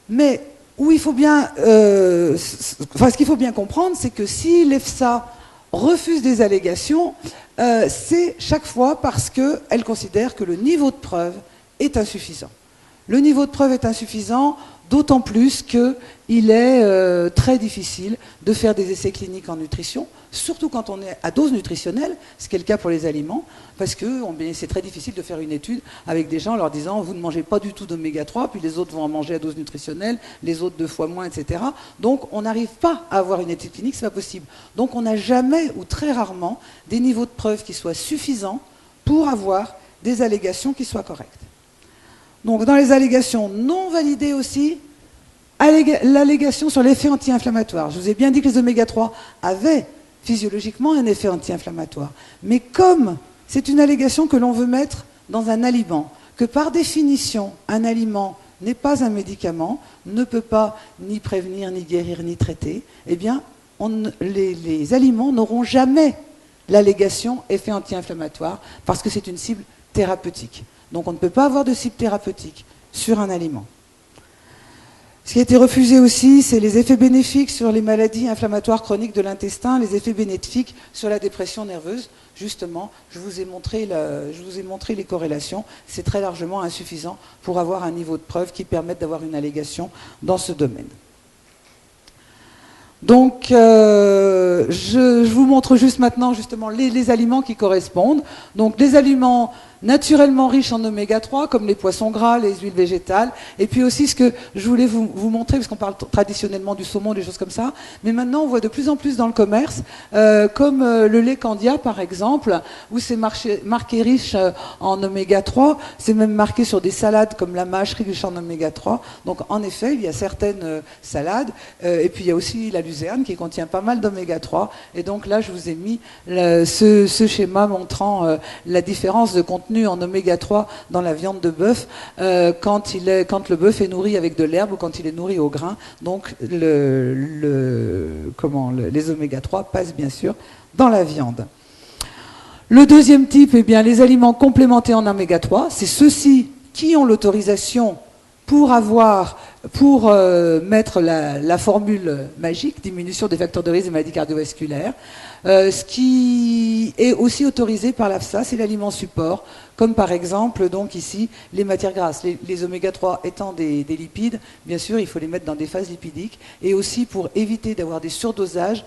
Mais où il faut bien, ce qu'il faut bien comprendre, c'est que si l'EFSA refuse des allégations, c'est chaque fois parce qu'elle considère que le niveau de preuve est insuffisant. Le niveau de preuve est insuffisant, d'autant plus qu'il est très difficile de faire des essais cliniques en nutrition, surtout quand on est à dose nutritionnelle, ce qui est le cas pour les aliments, parce que c'est très difficile de faire une étude avec des gens en leur disant vous ne mangez pas du tout d'oméga 3, puis les autres vont en manger à dose nutritionnelle, les autres 2 fois moins, etc. Donc on n'arrive pas à avoir une étude clinique, c'est pas possible. Donc on n'a jamais ou très rarement des niveaux de preuve qui soient suffisants pour avoir des allégations qui soient correctes. Donc dans les allégations non validées aussi, l'allégation sur l'effet anti-inflammatoire. Je vous ai bien dit que les oméga 3 avaient physiologiquement un effet anti-inflammatoire. Mais comme c'est une allégation que l'on veut mettre dans un aliment, que par définition, un aliment n'est pas un médicament, ne peut pas ni prévenir, ni guérir, ni traiter, eh bien, les aliments n'auront jamais l'allégation effet anti-inflammatoire parce que c'est une cible thérapeutique. Donc on ne peut pas avoir de cible thérapeutique sur un aliment. Ce qui a été refusé aussi, c'est les effets bénéfiques sur les maladies inflammatoires chroniques de l'intestin, les effets bénéfiques sur la dépression nerveuse. Justement, je vous ai montré les corrélations. C'est très largement insuffisant pour avoir un niveau de preuve qui permette d'avoir une allégation dans ce domaine. Donc, je vous montre juste maintenant justement les aliments qui correspondent. Donc, les aliments naturellement riches en oméga 3, comme les poissons gras, les huiles végétales. Et puis aussi ce que je voulais vous montrer, parce qu'on parle traditionnellement du saumon, des choses comme ça, mais maintenant on voit de plus en plus dans le commerce, comme le lait Candia par exemple, où c'est marqué riche en oméga 3, c'est même marqué sur des salades comme la mâche riche en oméga 3. Donc en effet, il y a certaines salades, et puis il y a aussi la luzerne qui contient pas mal d'oméga 3. Et donc là, je vous ai mis ce schéma montrant la différence de contenu en oméga 3 dans la viande de bœuf quand le bœuf est nourri avec de l'herbe ou quand il est nourri au grain. Donc les oméga 3 passent bien sûr dans la viande. Le deuxième type, eh bien, les aliments complémentés en oméga 3, c'est ceux-ci qui ont l'autorisation pour mettre la formule magique, diminution des facteurs de risque des maladies cardiovasculaires. Ce qui est aussi autorisé par l'AFSA, c'est l'aliment support, comme par exemple, donc ici, les matières grasses. Les oméga 3 étant des lipides, bien sûr, il faut les mettre dans des phases lipidiques. Et aussi, pour éviter d'avoir des surdosages,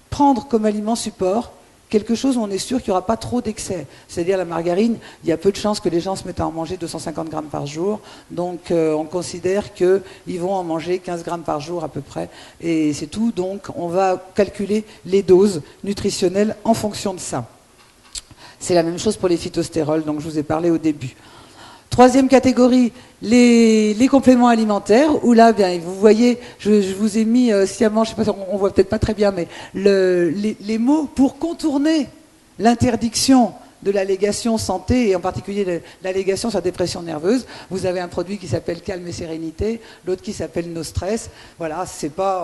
prendre comme aliment support quelque chose où on est sûr qu'il n'y aura pas trop d'excès. C'est-à-dire la margarine, il y a peu de chances que les gens se mettent à en manger 250 grammes par jour. Donc on considère qu'ils vont en manger 15 grammes par jour à peu près. Et c'est tout. Donc on va calculer les doses nutritionnelles en fonction de ça. C'est la même chose pour les phytostérols, donc je vous ai parlé au début. Troisième catégorie, les compléments alimentaires, où là, bien, vous voyez, je vous ai mis sciemment, je sais pas, on voit peut-être pas très bien, mais les mots pour contourner l'interdiction de l'allégation santé, et en particulier l'allégation sur la dépression nerveuse. Vous avez un produit qui s'appelle Calme et Sérénité, l'autre qui s'appelle No Stress. Voilà,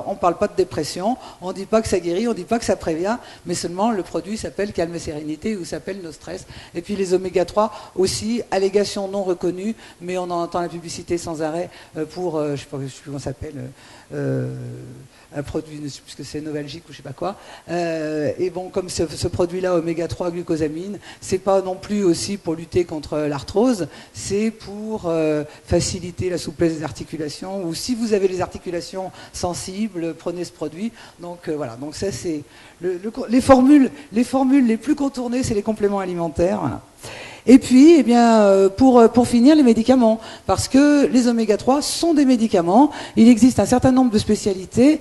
on ne parle pas de dépression, on ne dit pas que ça guérit, on ne dit pas que ça prévient, mais seulement le produit s'appelle Calme et Sérénité ou s'appelle No Stress. Et puis les oméga 3 aussi, allégation non reconnue, mais on en entend la publicité sans arrêt pour, je ne sais plus comment ça s'appelle, un produit, puisque c'est Novalgique ou je ne sais pas quoi. Et bon, comme ce produit-là, oméga 3 glucosamine, c'est pas non plus aussi pour lutter contre l'arthrose, c'est pour faciliter la souplesse des articulations, ou si vous avez les articulations sensibles, prenez ce produit. Donc voilà, donc ça c'est les formules les plus contournées, c'est les compléments alimentaires. Voilà. Et puis, eh bien, pour finir, les médicaments. Parce que les oméga 3 sont des médicaments. Il existe un certain nombre de spécialités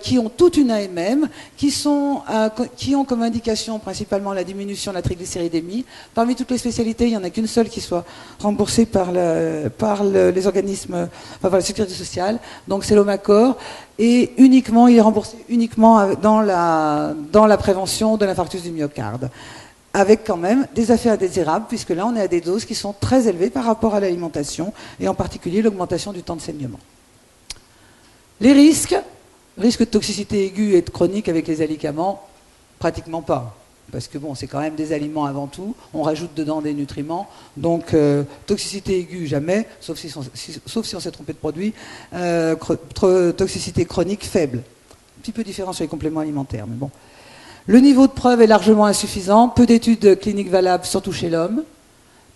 qui ont toute une AMM, qui ont comme indication principalement la diminution de la triglycéridémie. Parmi toutes les spécialités, il n'y en a qu'une seule qui soit remboursée par les organismes, enfin, par la sécurité sociale. Donc c'est l'Omacor. Et il est remboursé uniquement dans la prévention de l'infarctus du myocarde, avec quand même des effets indésirables, puisque là on est à des doses qui sont très élevées par rapport à l'alimentation, et en particulier l'augmentation du temps de saignement. Les risques de toxicité aiguë et de chronique avec les alicaments, pratiquement pas. Parce que bon, c'est quand même des aliments avant tout, on rajoute dedans des nutriments, donc toxicité aiguë jamais, sauf si on s'est trompé de produit, toxicité chronique faible. Un petit peu différent sur les compléments alimentaires, mais bon. Le niveau de preuve est largement insuffisant, peu d'études cliniques valables, surtout chez l'homme.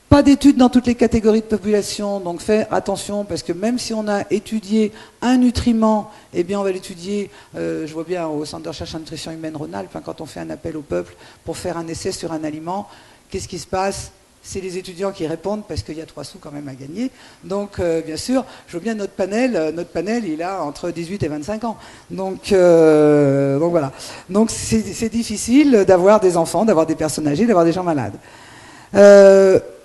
Pas d'études dans toutes les catégories de population, donc faites attention, parce que même si on a étudié un nutriment, eh bien on va l'étudier, je vois bien au Centre de recherche en nutrition humaine Rhône-Alpes, quand on fait un appel au peuple pour faire un essai sur un aliment, qu'est-ce qui se passe ? C'est les étudiants qui répondent, parce qu'il y a 3 sous quand même à gagner. Donc, bien sûr, je vois bien notre panel, il a entre 18 et 25 ans. Donc voilà. Donc, c'est difficile d'avoir des enfants, d'avoir des personnes âgées, d'avoir des gens malades.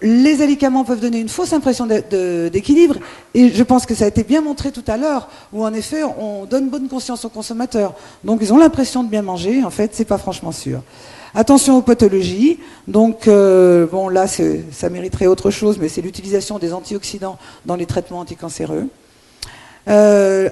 Les alicaments peuvent donner une fausse impression d'équilibre, et je pense que ça a été bien montré tout à l'heure, où en effet, on donne bonne conscience aux consommateurs. Donc, ils ont l'impression de bien manger, en fait, c'est pas franchement sûr. Attention aux pathologies, donc bon là ça mériterait autre chose, mais c'est l'utilisation des antioxydants dans les traitements anticancéreux.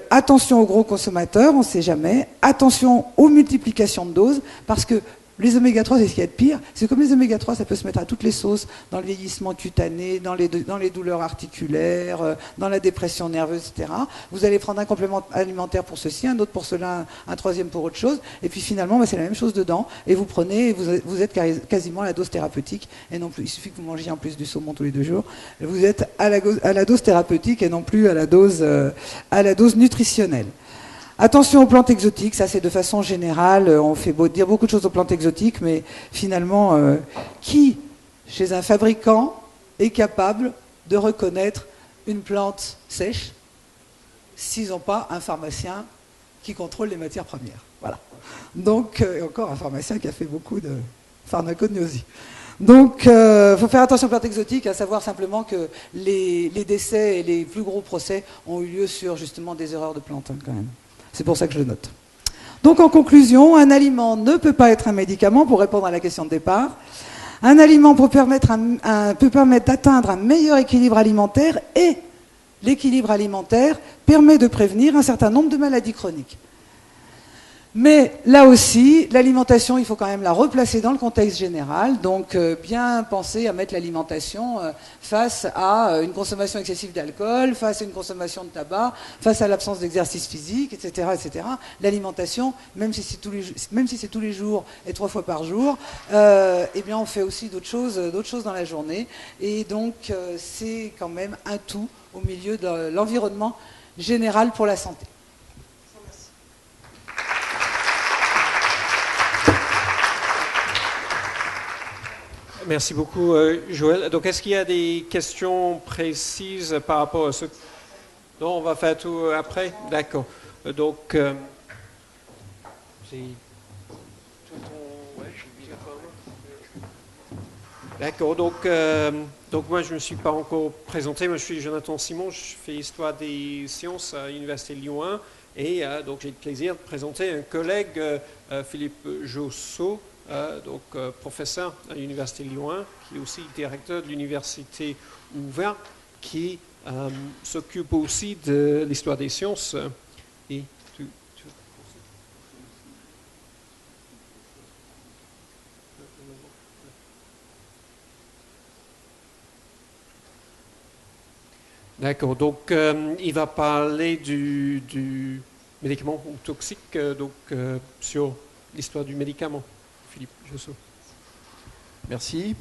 Attention aux gros consommateurs, on ne sait jamais. Attention aux multiplications de doses, parce que les oméga 3, c'est ce qu'il y a de pire, c'est comme les oméga 3, ça peut se mettre à toutes les sauces, dans le vieillissement cutané, dans les douleurs articulaires, dans la dépression nerveuse, etc. Vous allez prendre un complément alimentaire pour ceci, un autre pour cela, un troisième pour autre chose, et puis finalement, c'est la même chose dedans, et vous prenez, et vous êtes quasiment à la dose thérapeutique, et non plus, il suffit que vous mangiez en plus du saumon tous les 2 jours, vous êtes à la dose thérapeutique, et non plus à la dose nutritionnelle. Attention aux plantes exotiques, ça c'est de façon générale, on fait dire beaucoup de choses aux plantes exotiques, mais finalement, qui, chez un fabricant, est capable de reconnaître une plante sèche s'ils n'ont pas un pharmacien qui contrôle les matières premières? Voilà. Donc, encore un pharmacien qui a fait beaucoup de pharmacognosie. Donc, il faut faire attention aux plantes exotiques, à savoir simplement que les décès et les plus gros procès ont eu lieu sur justement des erreurs de plantes, quand même. C'est pour ça que je le note. Donc en conclusion, un aliment ne peut pas être un médicament, pour répondre à la question de départ. Un aliment peut permettre d'atteindre un meilleur équilibre alimentaire, et l'équilibre alimentaire permet de prévenir un certain nombre de maladies chroniques. Mais là aussi, l'alimentation, il faut quand même la replacer dans le contexte général, donc bien penser à mettre l'alimentation face à une consommation excessive d'alcool, face à une consommation de tabac, face à l'absence d'exercice physique, etc., etc. L'alimentation, même si c'est tous les jours et 3 fois par jour, eh bien on fait aussi d'autres choses dans la journée, et donc c'est quand même un tout au milieu de l'environnement général pour la santé. Merci beaucoup, Joël. Donc, est-ce qu'il y a des questions précises par rapport à ce... Non, on va faire tout après? D'accord. Donc, d'accord. Donc, moi, je ne me suis pas encore présenté. Moi, je suis Jonathan Simon. Je fais Histoire des sciences à l'Université Lyon 1. Et donc, j'ai le plaisir de présenter un collègue, Philippe Josso, professeur à l'Université Lyon 1, qui est aussi directeur de l'Université ouverte, qui s'occupe aussi de l'histoire des sciences. Et D'accord, donc il va parler du médicament ou toxique, sur l'histoire du médicament. Philippe Josso. Merci.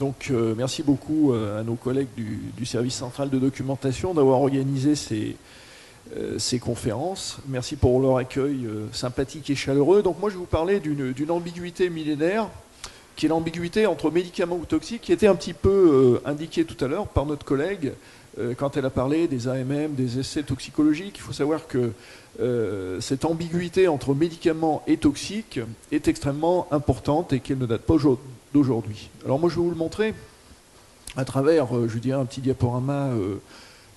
Donc merci beaucoup à nos collègues du service central de documentation d'avoir organisé ces conférences. Merci pour leur accueil sympathique et chaleureux. Donc moi je vais vous parler d'une ambiguïté millénaire, qui est l'ambiguïté entre médicaments ou toxiques, qui était un petit peu indiquée tout à l'heure par notre collègue quand elle a parlé des AMM, des essais toxicologiques. Il faut savoir que cette ambiguïté entre médicaments et toxiques est extrêmement importante et qu'elle ne date pas d'aujourd'hui. Alors moi je vais vous le montrer à travers, je dirais, un petit diaporama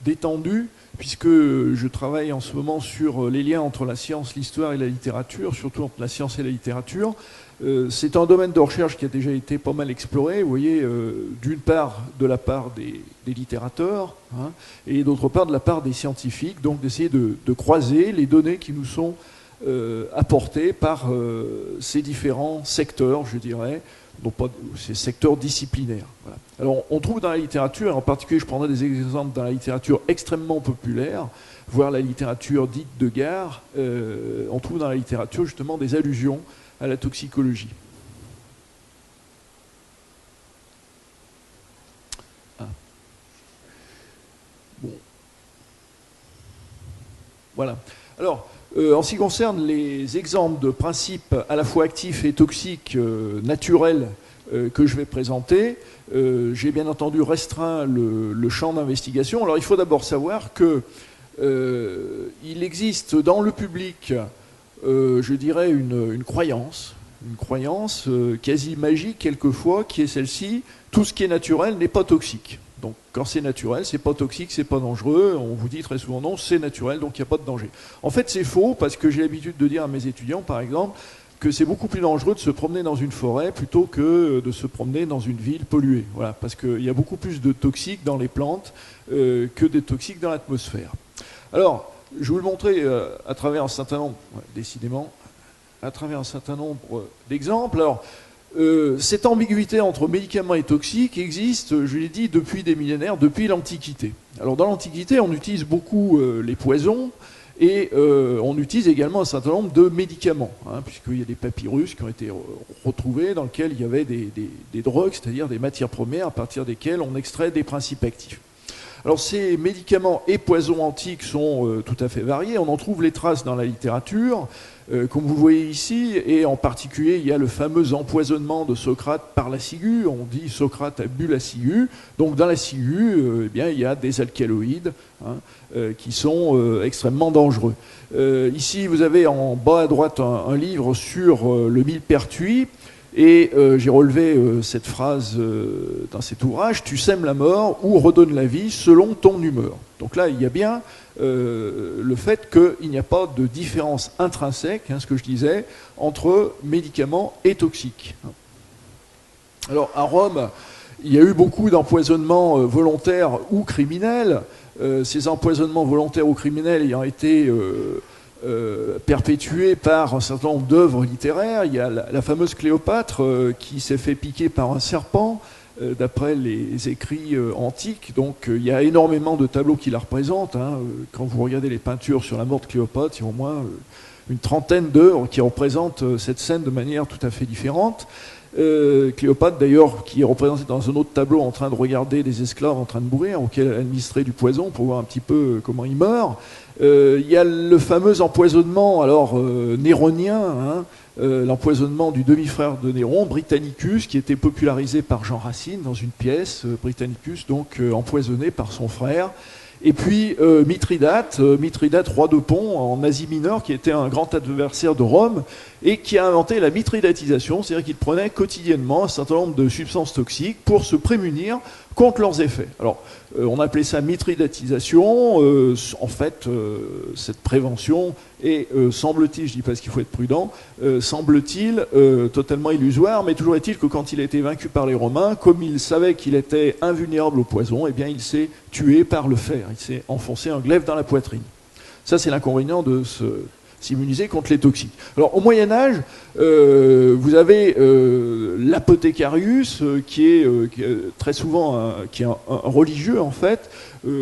détendu, puisque je travaille en ce moment sur les liens entre la science, l'histoire et la littérature, surtout entre la science et la littérature. C'est un domaine de recherche qui a déjà été pas mal exploré, vous voyez, d'une part de la part des littérateurs, hein, et d'autre part de la part des scientifiques, donc d'essayer de croiser les données qui nous sont apportées par ces différents secteurs, je dirais, non pas ces secteurs disciplinaires. Voilà. Alors on trouve dans la littérature, et en particulier je prendrai des exemples dans la littérature extrêmement populaire, voire la littérature dite de gare, on trouve dans la littérature justement des allusions à la toxicologie. Ah. Bon. Voilà. Alors, en ce qui concerne les exemples de principes à la fois actifs et toxiques naturels que je vais présenter, j'ai bien entendu restreint le champ d'investigation. Alors, il faut d'abord savoir que il existe dans le public, je dirais, une croyance quasi magique quelquefois, qui est celle-ci: tout ce qui est naturel n'est pas toxique. Donc quand c'est naturel, c'est pas toxique, c'est pas dangereux. On vous dit très souvent non, c'est naturel, donc il n'y a pas de danger. En fait, c'est faux, parce que j'ai l'habitude de dire à mes étudiants, par exemple, que c'est beaucoup plus dangereux de se promener dans une forêt plutôt que de se promener dans une ville polluée. Voilà, parce qu'il y a beaucoup plus de toxiques dans les plantes que de toxiques dans l'atmosphère. Alors, je vais vous le montrer à travers un certain nombre, décidément, à travers un certain nombre d'exemples. Alors, cette ambiguïté entre médicaments et toxiques existe, je l'ai dit, depuis des millénaires, depuis l'Antiquité. Alors, dans l'Antiquité, on utilise beaucoup les poisons, et on utilise également un certain nombre de médicaments, hein, puisqu'il y a des papyrus qui ont été retrouvés dans lesquels il y avait des drogues, c'est-à-dire des matières premières à partir desquelles on extrait des principes actifs. Alors ces médicaments et poisons antiques sont tout à fait variés. On en trouve les traces dans la littérature, comme vous le voyez ici, et en particulier il y a le fameux empoisonnement de Socrate par la ciguë. On dit Socrate a bu la ciguë. Donc dans la ciguë, eh bien, il y a des alcaloïdes, hein, qui sont extrêmement dangereux. Ici vous avez en bas à droite un livre sur le millepertuis. Et j'ai relevé cette phrase dans cet ouvrage: tu sèmes la mort ou redonnes la vie selon ton humeur. Donc là, il y a bien le fait qu'il n'y a pas de différence intrinsèque, hein, ce que je disais, entre médicaments et toxiques. Alors à Rome, il y a eu beaucoup d'empoisonnements volontaires ou criminels. Ces empoisonnements volontaires ou criminels ayant été perpétué par un certain nombre d'œuvres littéraires. Il y a la fameuse Cléopâtre qui s'est fait piquer par un serpent, d'après les écrits antiques. Donc il y a énormément de tableaux qui la représentent, hein. Quand vous regardez les peintures sur la mort de Cléopâtre, il y a au moins une trentaine d'œuvres qui représentent cette scène de manière tout à fait différente. Cléopâtre d'ailleurs, qui est représentée dans un autre tableau en train de regarder des esclaves en train de mourir, auxquels elle administrait du poison pour voir un petit peu comment ils meurent. Il y a le fameux empoisonnement néronien, hein, l'empoisonnement du demi-frère de Néron, Britannicus, qui était popularisé par Jean Racine dans une pièce, Britannicus donc empoisonné par son frère. Et puis Mithridate, roi de Pont en Asie mineure, qui était un grand adversaire de Rome et qui a inventé la mithridatisation, c'est-à-dire qu'il prenait quotidiennement un certain nombre de substances toxiques pour se prémunir contre leurs effets. Alors, on appelait ça mithridatisation. En fait, cette prévention est, semble-t-il, je ne dis pas qu'il faut être prudent, semble-t-il totalement illusoire, mais toujours est-il que quand il a été vaincu par les Romains, comme il savait qu'il était invulnérable au poison, eh bien, il s'est tué par le fer. Il s'est enfoncé un glaive dans la poitrine. Ça, c'est l'inconvénient de s'immuniser contre les toxiques. Alors, au Moyen-Âge, vous avez l'apothécarius, qui est très souvent un religieux, en fait.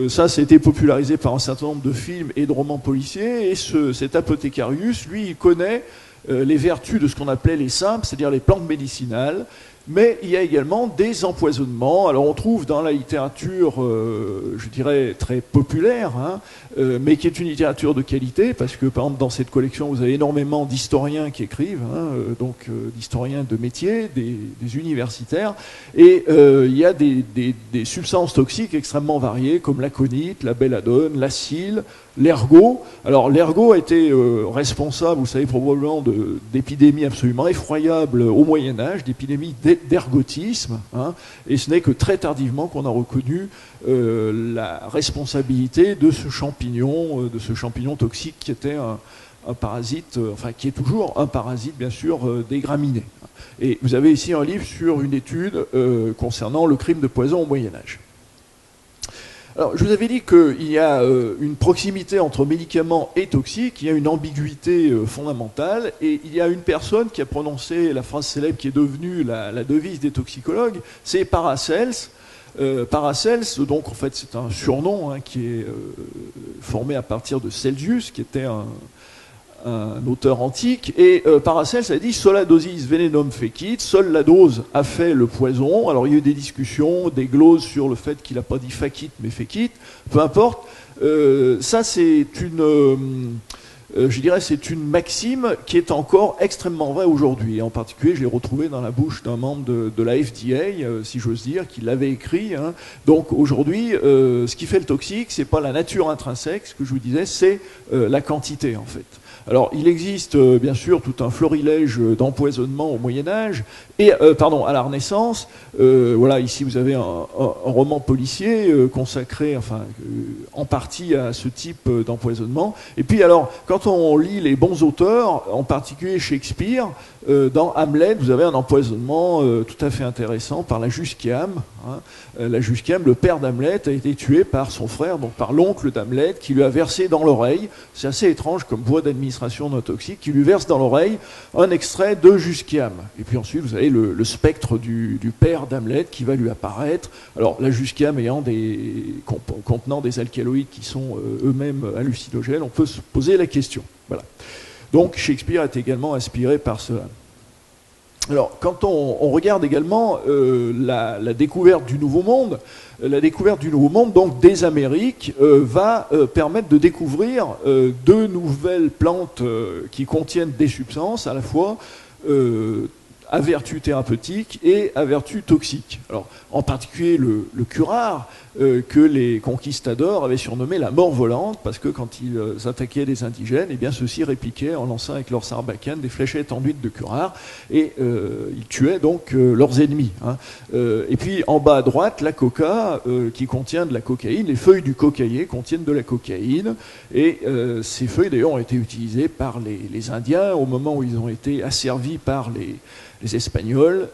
Ça a été popularisé par un certain nombre de films et de romans policiers. Et cet apothécarius, lui, il connaît les vertus de ce qu'on appelait les simples, c'est-à-dire les plantes médicinales. Mais il y a également des empoisonnements. Alors on trouve dans la littérature, je dirais, très populaire, mais qui est une littérature de qualité, parce que par exemple dans cette collection, vous avez énormément d'historiens qui écrivent, donc d'historiens de métier, des universitaires, et il y a des substances toxiques extrêmement variées, comme l'aconite, la belladone, l'acyle, l'ergot. Alors l'ergot a été responsable, vous savez probablement, d'épidémies absolument effroyables au Moyen-Âge, d'épidémies d'ergotisme, et ce n'est que très tardivement qu'on a reconnu la responsabilité de ce champignon toxique qui était un parasite, qui est toujours un parasite bien sûr des graminées. Et vous avez ici un livre sur une étude concernant le crime de poison au Moyen-Âge. Alors, je vous avais dit qu'il y a une proximité entre médicaments et toxiques, il y a une ambiguïté fondamentale, et il y a une personne qui a prononcé la phrase célèbre qui est devenue la devise des toxicologues, c'est Paracelse. Paracelse, donc en fait c'est un surnom qui est formé à partir de Celsius, qui était un auteur antique, et Paracelse a dit « sola dosis venenum fecit », seule la dose a fait le poison. Alors il y a eu des discussions, des gloses sur le fait qu'il n'a pas dit facit mais fecit, peu importe. Ça c'est c'est une maxime qui est encore extrêmement vraie aujourd'hui. En particulier, je l'ai retrouvé dans la bouche d'un membre de la FDA, si j'ose dire, qui l'avait écrit. Donc aujourd'hui, ce qui fait le toxique, c'est pas la nature intrinsèque, ce que je vous disais, c'est la quantité en fait. Alors, il existe bien sûr tout un florilège d'empoisonnement au Moyen-Âge, et à la Renaissance. Voilà, ici vous avez un roman policier consacré, en partie à ce type d'empoisonnement. Et puis alors, quand on lit les bons auteurs, en particulier Shakespeare, dans Hamlet, vous avez un empoisonnement tout à fait intéressant par la Jusquiame. La Jusquiame, le père d'Hamlet, a été tué par son frère, donc par l'oncle d'Hamlet, qui lui a versé dans l'oreille, c'est assez étrange comme voie d'administration d'un toxique, qui lui verse dans l'oreille un extrait de Jusquiame. Et puis ensuite, vous avez le spectre du père d'Hamlet qui va lui apparaître. Alors, la Jusquiame contenant des alcaloïdes qui sont eux-mêmes hallucinogènes, on peut se poser la question. Voilà. Donc Shakespeare est également inspiré par cela. Alors, quand on regarde également la découverte du Nouveau Monde, donc des Amériques, va permettre de découvrir deux nouvelles plantes qui contiennent des substances à la fois à vertu thérapeutique et à vertu toxique. Alors, en particulier le curare, que les conquistadors avaient surnommé la mort volante, parce que quand ils attaquaient des indigènes, eh bien ceux-ci répliquaient en lançant avec leurs sarbacanes des fléchettes enduites de curare, et ils tuaient donc leurs ennemis. Et puis en bas à droite, la coca, qui contient de la cocaïne, les feuilles du cocaïer contiennent de la cocaïne, et ces feuilles d'ailleurs ont été utilisées par les Indiens au moment où ils ont été asservis par les Espagnols,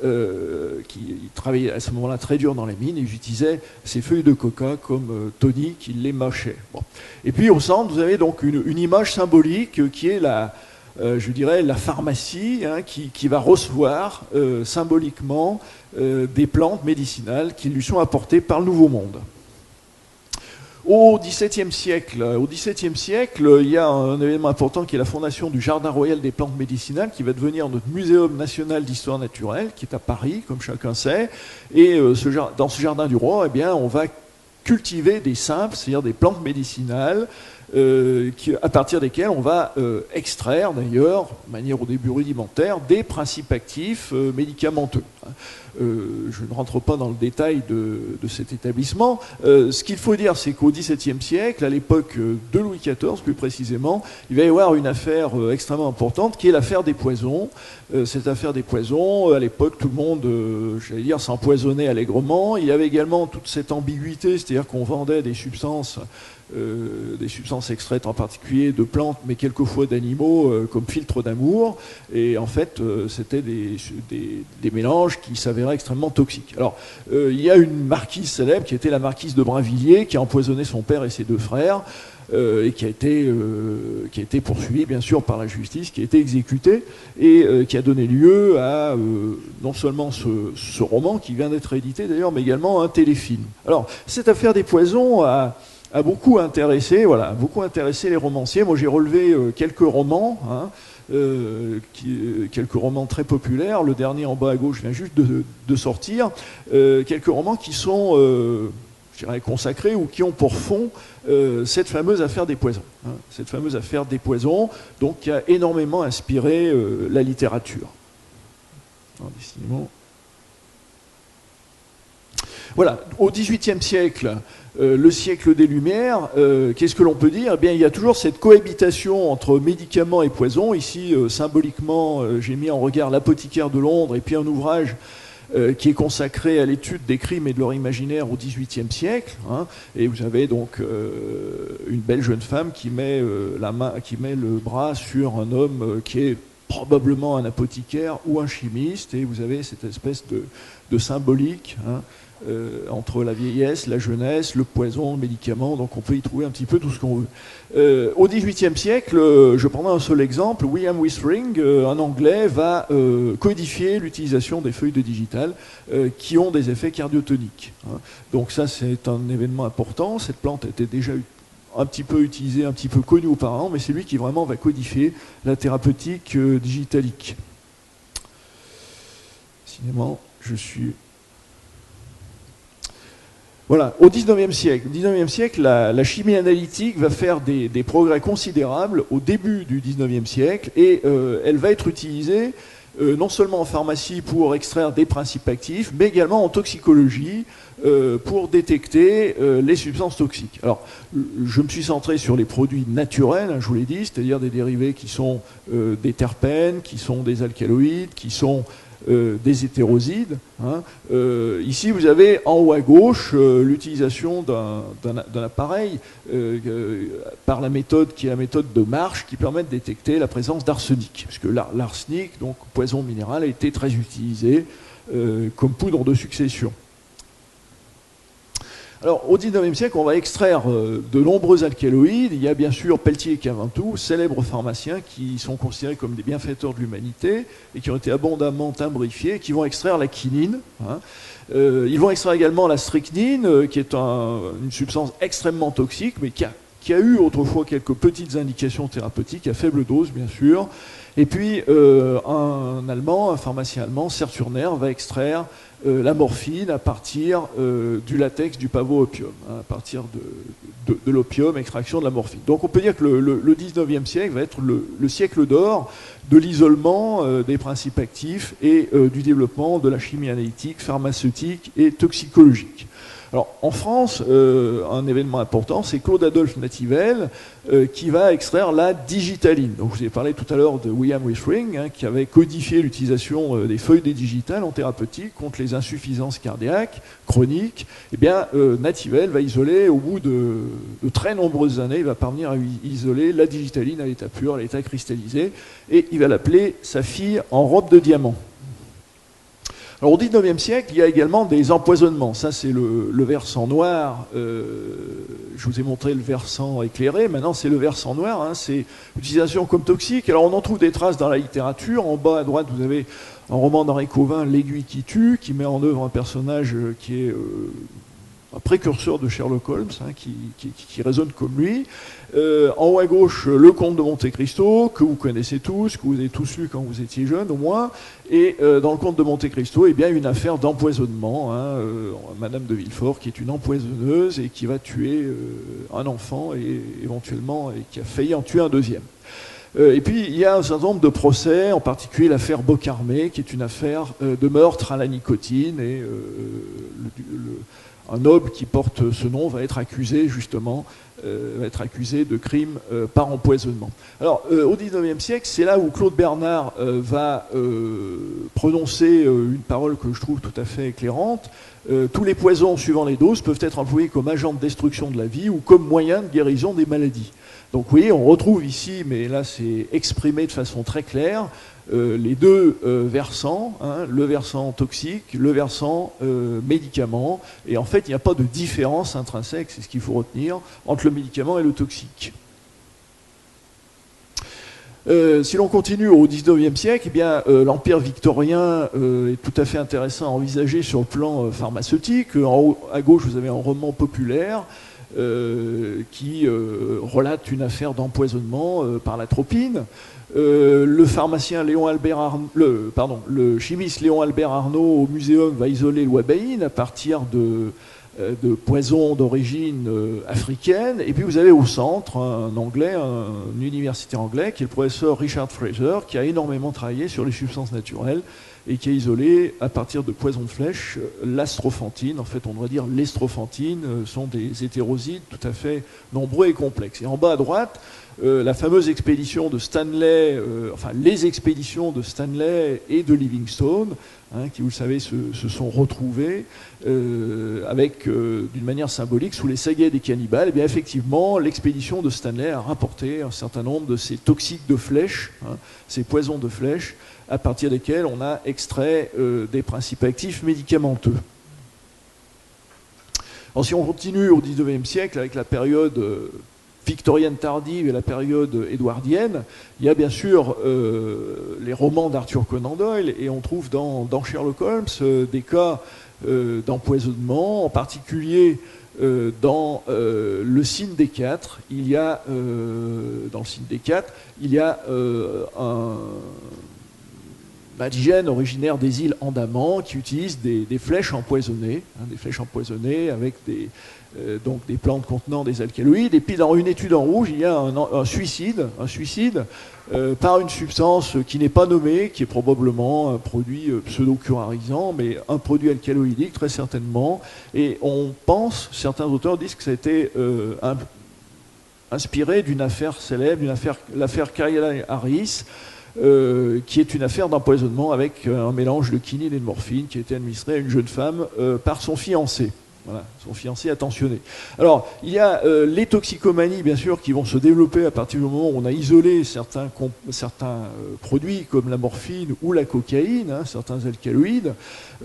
qui travaillaient à ce moment-là très dur dans les mines, et ils utilisaient ces feuilles de coca comme tonique, ils les mâchaient. Bon. Et puis au centre, vous avez donc une image symbolique qui est la pharmacie, qui va recevoir symboliquement des plantes médicinales qui lui sont apportées par le Nouveau Monde. Au XVIIe siècle, il y a un événement important qui est la fondation du Jardin royal des plantes médicinales, qui va devenir notre Muséum national d'histoire naturelle, qui est à Paris, comme chacun sait. Et dans ce jardin du roi, eh bien, on va cultiver des simples, c'est-à-dire des plantes médicinales, à partir desquels on va extraire d'ailleurs, de manière au début rudimentaire, des principes actifs médicamenteux. Je ne rentre pas dans le détail de cet établissement. Ce qu'il faut dire, c'est qu'au XVIIe siècle, à l'époque de Louis XIV plus précisément, il va y avoir une affaire extrêmement importante qui est l'affaire des poisons. Cette affaire des poisons, à l'époque, tout le monde, j'allais dire, s'empoisonnait allègrement. Il y avait également toute cette ambiguïté, c'est-à-dire qu'on vendait des substances extraites en particulier de plantes, mais quelquefois d'animaux, comme filtre d'amour. Et en fait, c'était des mélanges qui s'avéraient extrêmement toxiques. Alors, il y a une marquise célèbre qui était la marquise de Brinvilliers, qui a empoisonné son père et ses deux frères, et qui a été poursuivie, bien sûr, par la justice, qui a été exécutée, et qui a donné lieu à non seulement ce roman, qui vient d'être édité d'ailleurs, mais également un téléfilm. Alors, cette affaire des poisons a beaucoup intéressé les romanciers. Moi, j'ai relevé quelques romans, quelques romans très populaires. Le dernier en bas à gauche vient juste de sortir. Quelques romans qui sont, je dirais, consacrés ou qui ont pour fond cette fameuse affaire des poisons. Cette fameuse affaire des poisons, donc, qui a énormément inspiré la littérature. Alors, décidément. Voilà, au XVIIIe siècle, le siècle des Lumières, qu'est-ce que l'on peut dire ? Eh bien, il y a toujours cette cohabitation entre médicaments et poisons. Ici, symboliquement, j'ai mis en regard l'apothicaire de Londres et puis un ouvrage qui est consacré à l'étude des crimes et de leur imaginaire au XVIIIe siècle. Et vous avez donc une belle jeune femme qui met le bras sur un homme qui est probablement un apothicaire ou un chimiste, et vous avez cette espèce de symbolique entre la vieillesse, la jeunesse, le poison, le médicament. Donc on peut y trouver un petit peu tout ce qu'on veut. Au XVIIIe siècle, je prendrai un seul exemple, William Whistling, un Anglais, va codifier l'utilisation des feuilles de digital qui ont des effets cardiotoniques. Donc ça, c'est un événement important. Cette plante était déjà un petit peu utilisée, un petit peu connue auparavant, mais c'est lui qui vraiment va codifier la thérapeutique digitalique. Cinément, je suis... Voilà, au XIXe siècle, la chimie analytique va faire des progrès considérables au début du XIXe siècle, et elle va être utilisée non seulement en pharmacie pour extraire des principes actifs, mais également en toxicologie pour détecter les substances toxiques. Alors, je me suis centré sur les produits naturels, je vous l'ai dit, c'est-à-dire des dérivés qui sont des terpènes, qui sont des alcaloïdes, qui sont des hétérosides. Ici, vous avez en haut à gauche l'utilisation d'un appareil par la méthode qui est la méthode de Marsh, qui permet de détecter la présence d'arsenic. Parce que l'arsenic, donc poison minéral, a été très utilisé comme poudre de succession. Alors, au XIXe siècle, on va extraire de nombreux alcaloïdes. Il y a bien sûr Pelletier et Caventou, célèbres pharmaciens qui sont considérés comme des bienfaiteurs de l'humanité et qui ont été abondamment timbrifiés, qui vont extraire la quinine. Ils vont extraire également la strychnine, qui est une substance extrêmement toxique, mais qui a eu autrefois quelques petites indications thérapeutiques, à faible dose, bien sûr. Et puis, un pharmacien allemand, Serturner, va extraire la morphine à partir du latex du pavot opium, à partir de l'opium, extraction de la morphine. Donc on peut dire que le 19e siècle va être le siècle d'or de l'isolement des principes actifs et du développement de la chimie analytique, pharmaceutique et toxicologique. Alors, en France, un événement important, c'est Claude-Adolphe Nativelle qui va extraire la digitaline. Donc, je vous ai parlé tout à l'heure de William Whistling, qui avait codifié l'utilisation des feuilles de digital en thérapeutique contre les insuffisances cardiaques chroniques. Eh bien, Nativelle va isoler, au bout de très nombreuses années, il va parvenir à isoler la digitaline à l'état pur, à l'état cristallisé, et il va l'appeler sa fille en robe de diamant. Alors au XIXe siècle, il y a également des empoisonnements. Ça, c'est le versant noir. Je vous ai montré le versant éclairé. Maintenant, c'est le versant noir. C'est l'utilisation comme toxique. Alors on en trouve des traces dans la littérature. En bas à droite, vous avez un roman d'Henri Cauvin, L'aiguille qui tue, qui met en œuvre un personnage qui est un précurseur de Sherlock Holmes, hein, qui résonne comme lui. En haut à gauche, le comte de Monte Cristo, que vous connaissez tous, que vous avez tous lu quand vous étiez jeune au moins. Et dans le comte de Monte Cristo, eh bien, une affaire d'empoisonnement. Hein, Madame de Villefort, qui est une empoisonneuse et qui va tuer un enfant et éventuellement et qui a failli en tuer un deuxième. Et puis il y a un certain nombre de procès, en particulier l'affaire Beaucarmé, qui est une affaire de meurtre à la nicotine, et un noble qui porte ce nom va être accusé justement, de crime par empoisonnement. Alors au XIXe siècle, c'est là où Claude Bernard va prononcer une parole que je trouve tout à fait éclairante. Tous les poisons, suivant les doses, peuvent être employés comme agents de destruction de la vie ou comme moyen de guérison des maladies. Donc vous voyez, on retrouve ici, mais là c'est exprimé de façon très claire, les deux versants, hein, le versant toxique, le versant médicament, et en fait il n'y a pas de différence intrinsèque, c'est ce qu'il faut retenir, entre le médicament et le toxique. Si l'on continue au XIXe siècle, eh bien, l'Empire victorien est tout à fait intéressant à envisager sur le plan pharmaceutique. En haut à gauche, vous avez un roman populaire qui relate une affaire d'empoisonnement par l'atropine. Le pharmacien le chimiste Léon Albert Arnault au muséum va isoler l'ouabaïne à partir de poisons d'origine africaine. Et puis vous avez au centre un universitaire anglais qui est le professeur Richard Fraser, qui a énormément travaillé sur les substances naturelles et qui a isolé à partir de poisons de flèche l'astrophantine. En fait, on devrait dire l'estrophantine, sont des hétérosides tout à fait nombreux et complexes. Et en bas à droite, la fameuse expédition de Stanley, les expéditions de Stanley et de Livingstone, hein, qui, vous le savez, se sont retrouvés d'une manière symbolique sous les saguets des cannibales. Et bien effectivement, l'expédition de Stanley a rapporté un certain nombre de ces toxiques de flèche, hein, ces poisons de flèche, à partir desquels on a extrait des principes actifs médicamenteux. Alors, si on continue au XIXe siècle avec la période victorienne tardive et la période édouardienne, il y a bien sûr les romans d'Arthur Conan Doyle, et on trouve dans Sherlock Holmes des cas d'empoisonnement, en particulier dans le Cine des Quatre. Dans le Cine des Quatre, il y a un indigène originaire des îles Andaman qui utilise des flèches empoisonnées, hein, des flèches empoisonnées avec donc des plantes contenant des alcaloïdes. Et puis dans une étude en rouge, il y a un suicide par une substance qui n'est pas nommée, qui est probablement un produit pseudo-curarisant, mais un produit alcaloïdique très certainement. Et on pense, certains auteurs disent que ça a été inspiré d'une affaire célèbre, l'affaire Kyla Harris, qui est une affaire d'empoisonnement avec un mélange de quinine et de morphine qui a été administré à une jeune femme par son fiancé. Voilà, son fiancé attentionné. Alors, il y a les toxicomanies, bien sûr, qui vont se développer à partir du moment où on a isolé certains produits comme la morphine ou la cocaïne, hein, certains alcaloïdes.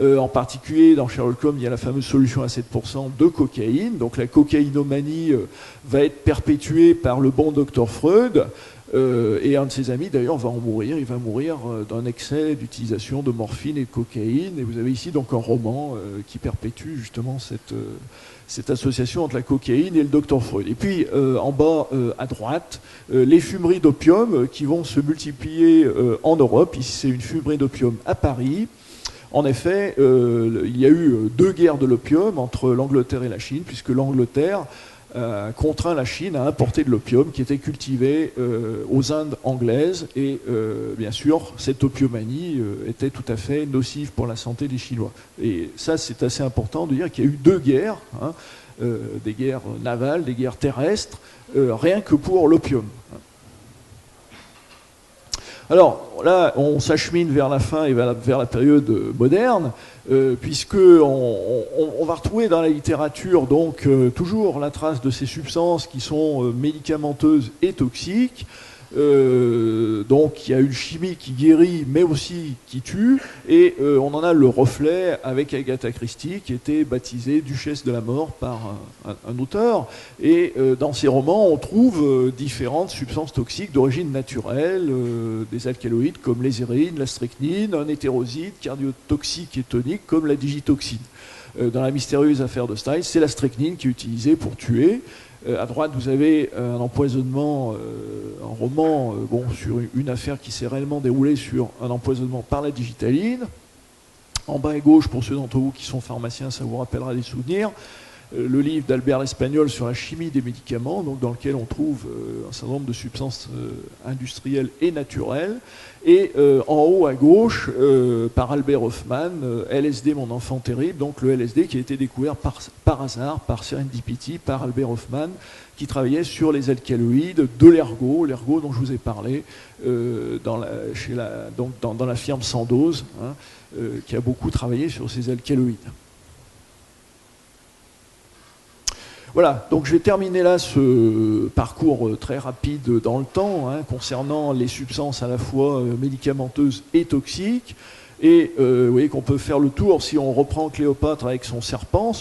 En particulier, dans Sherlock Holmes, il y a la fameuse solution à 7% de cocaïne. Donc la cocaïnomanie va être perpétuée par le bon docteur Freud. Et un de ses amis, d'ailleurs, va en mourir. Il va mourir d'un excès d'utilisation de morphine et de cocaïne. Et vous avez ici donc un roman qui perpétue justement cette association entre la cocaïne et le docteur Freud. Et puis, en bas à droite, les fumeries d'opium qui vont se multiplier en Europe. Ici, c'est une fumerie d'opium à Paris. En effet, il y a eu 2 guerres de l'opium entre l'Angleterre et la Chine, puisque l'Angleterre contraint la Chine à importer de l'opium qui était cultivé aux Indes anglaises, et bien sûr cette opiumanie était tout à fait nocive pour la santé des Chinois. Et ça, c'est assez important de dire qu'il y a eu 2 guerres, hein, des guerres navales, des guerres terrestres, rien que pour l'opium. Alors là, on s'achemine vers la fin et vers la période moderne, puisque on va retrouver dans la littérature donc toujours la trace de ces substances qui sont médicamenteuses et toxiques. Donc il y a une chimie qui guérit mais aussi qui tue, et on en a le reflet avec Agatha Christie, qui était baptisée Duchesse de la Mort par un auteur, et dans ses romans on trouve différentes substances toxiques d'origine naturelle, des alcaloïdes comme les héroïnes, la strychnine, un hétéroside cardiotoxique et tonique comme la digitoxine. dans la mystérieuse affaire de Stiles, c'est la strychnine qui est utilisée pour tuer. À droite, vous avez un empoisonnement, un roman sur une affaire qui s'est réellement déroulée sur un empoisonnement par la digitaline. En bas à gauche, pour ceux d'entre vous qui sont pharmaciens, ça vous rappellera des souvenirs, le livre d'Albert l'Espagnol sur la chimie des médicaments, donc dans lequel on trouve un certain nombre de substances industrielles et naturelles. Et en haut à gauche, par Albert Hofmann, LSD, mon enfant terrible, donc le LSD qui a été découvert par hasard, par serendipity, par Albert Hofmann, qui travaillait sur les alcaloïdes de l'ergot dont je vous ai parlé dans la firme Sandoz, qui a beaucoup travaillé sur ces alcaloïdes. Voilà, donc je vais terminer là ce parcours très rapide dans le temps, concernant les substances à la fois médicamenteuses et toxiques. Et vous voyez qu'on peut faire le tour si on reprend Cléopâtre avec son serpent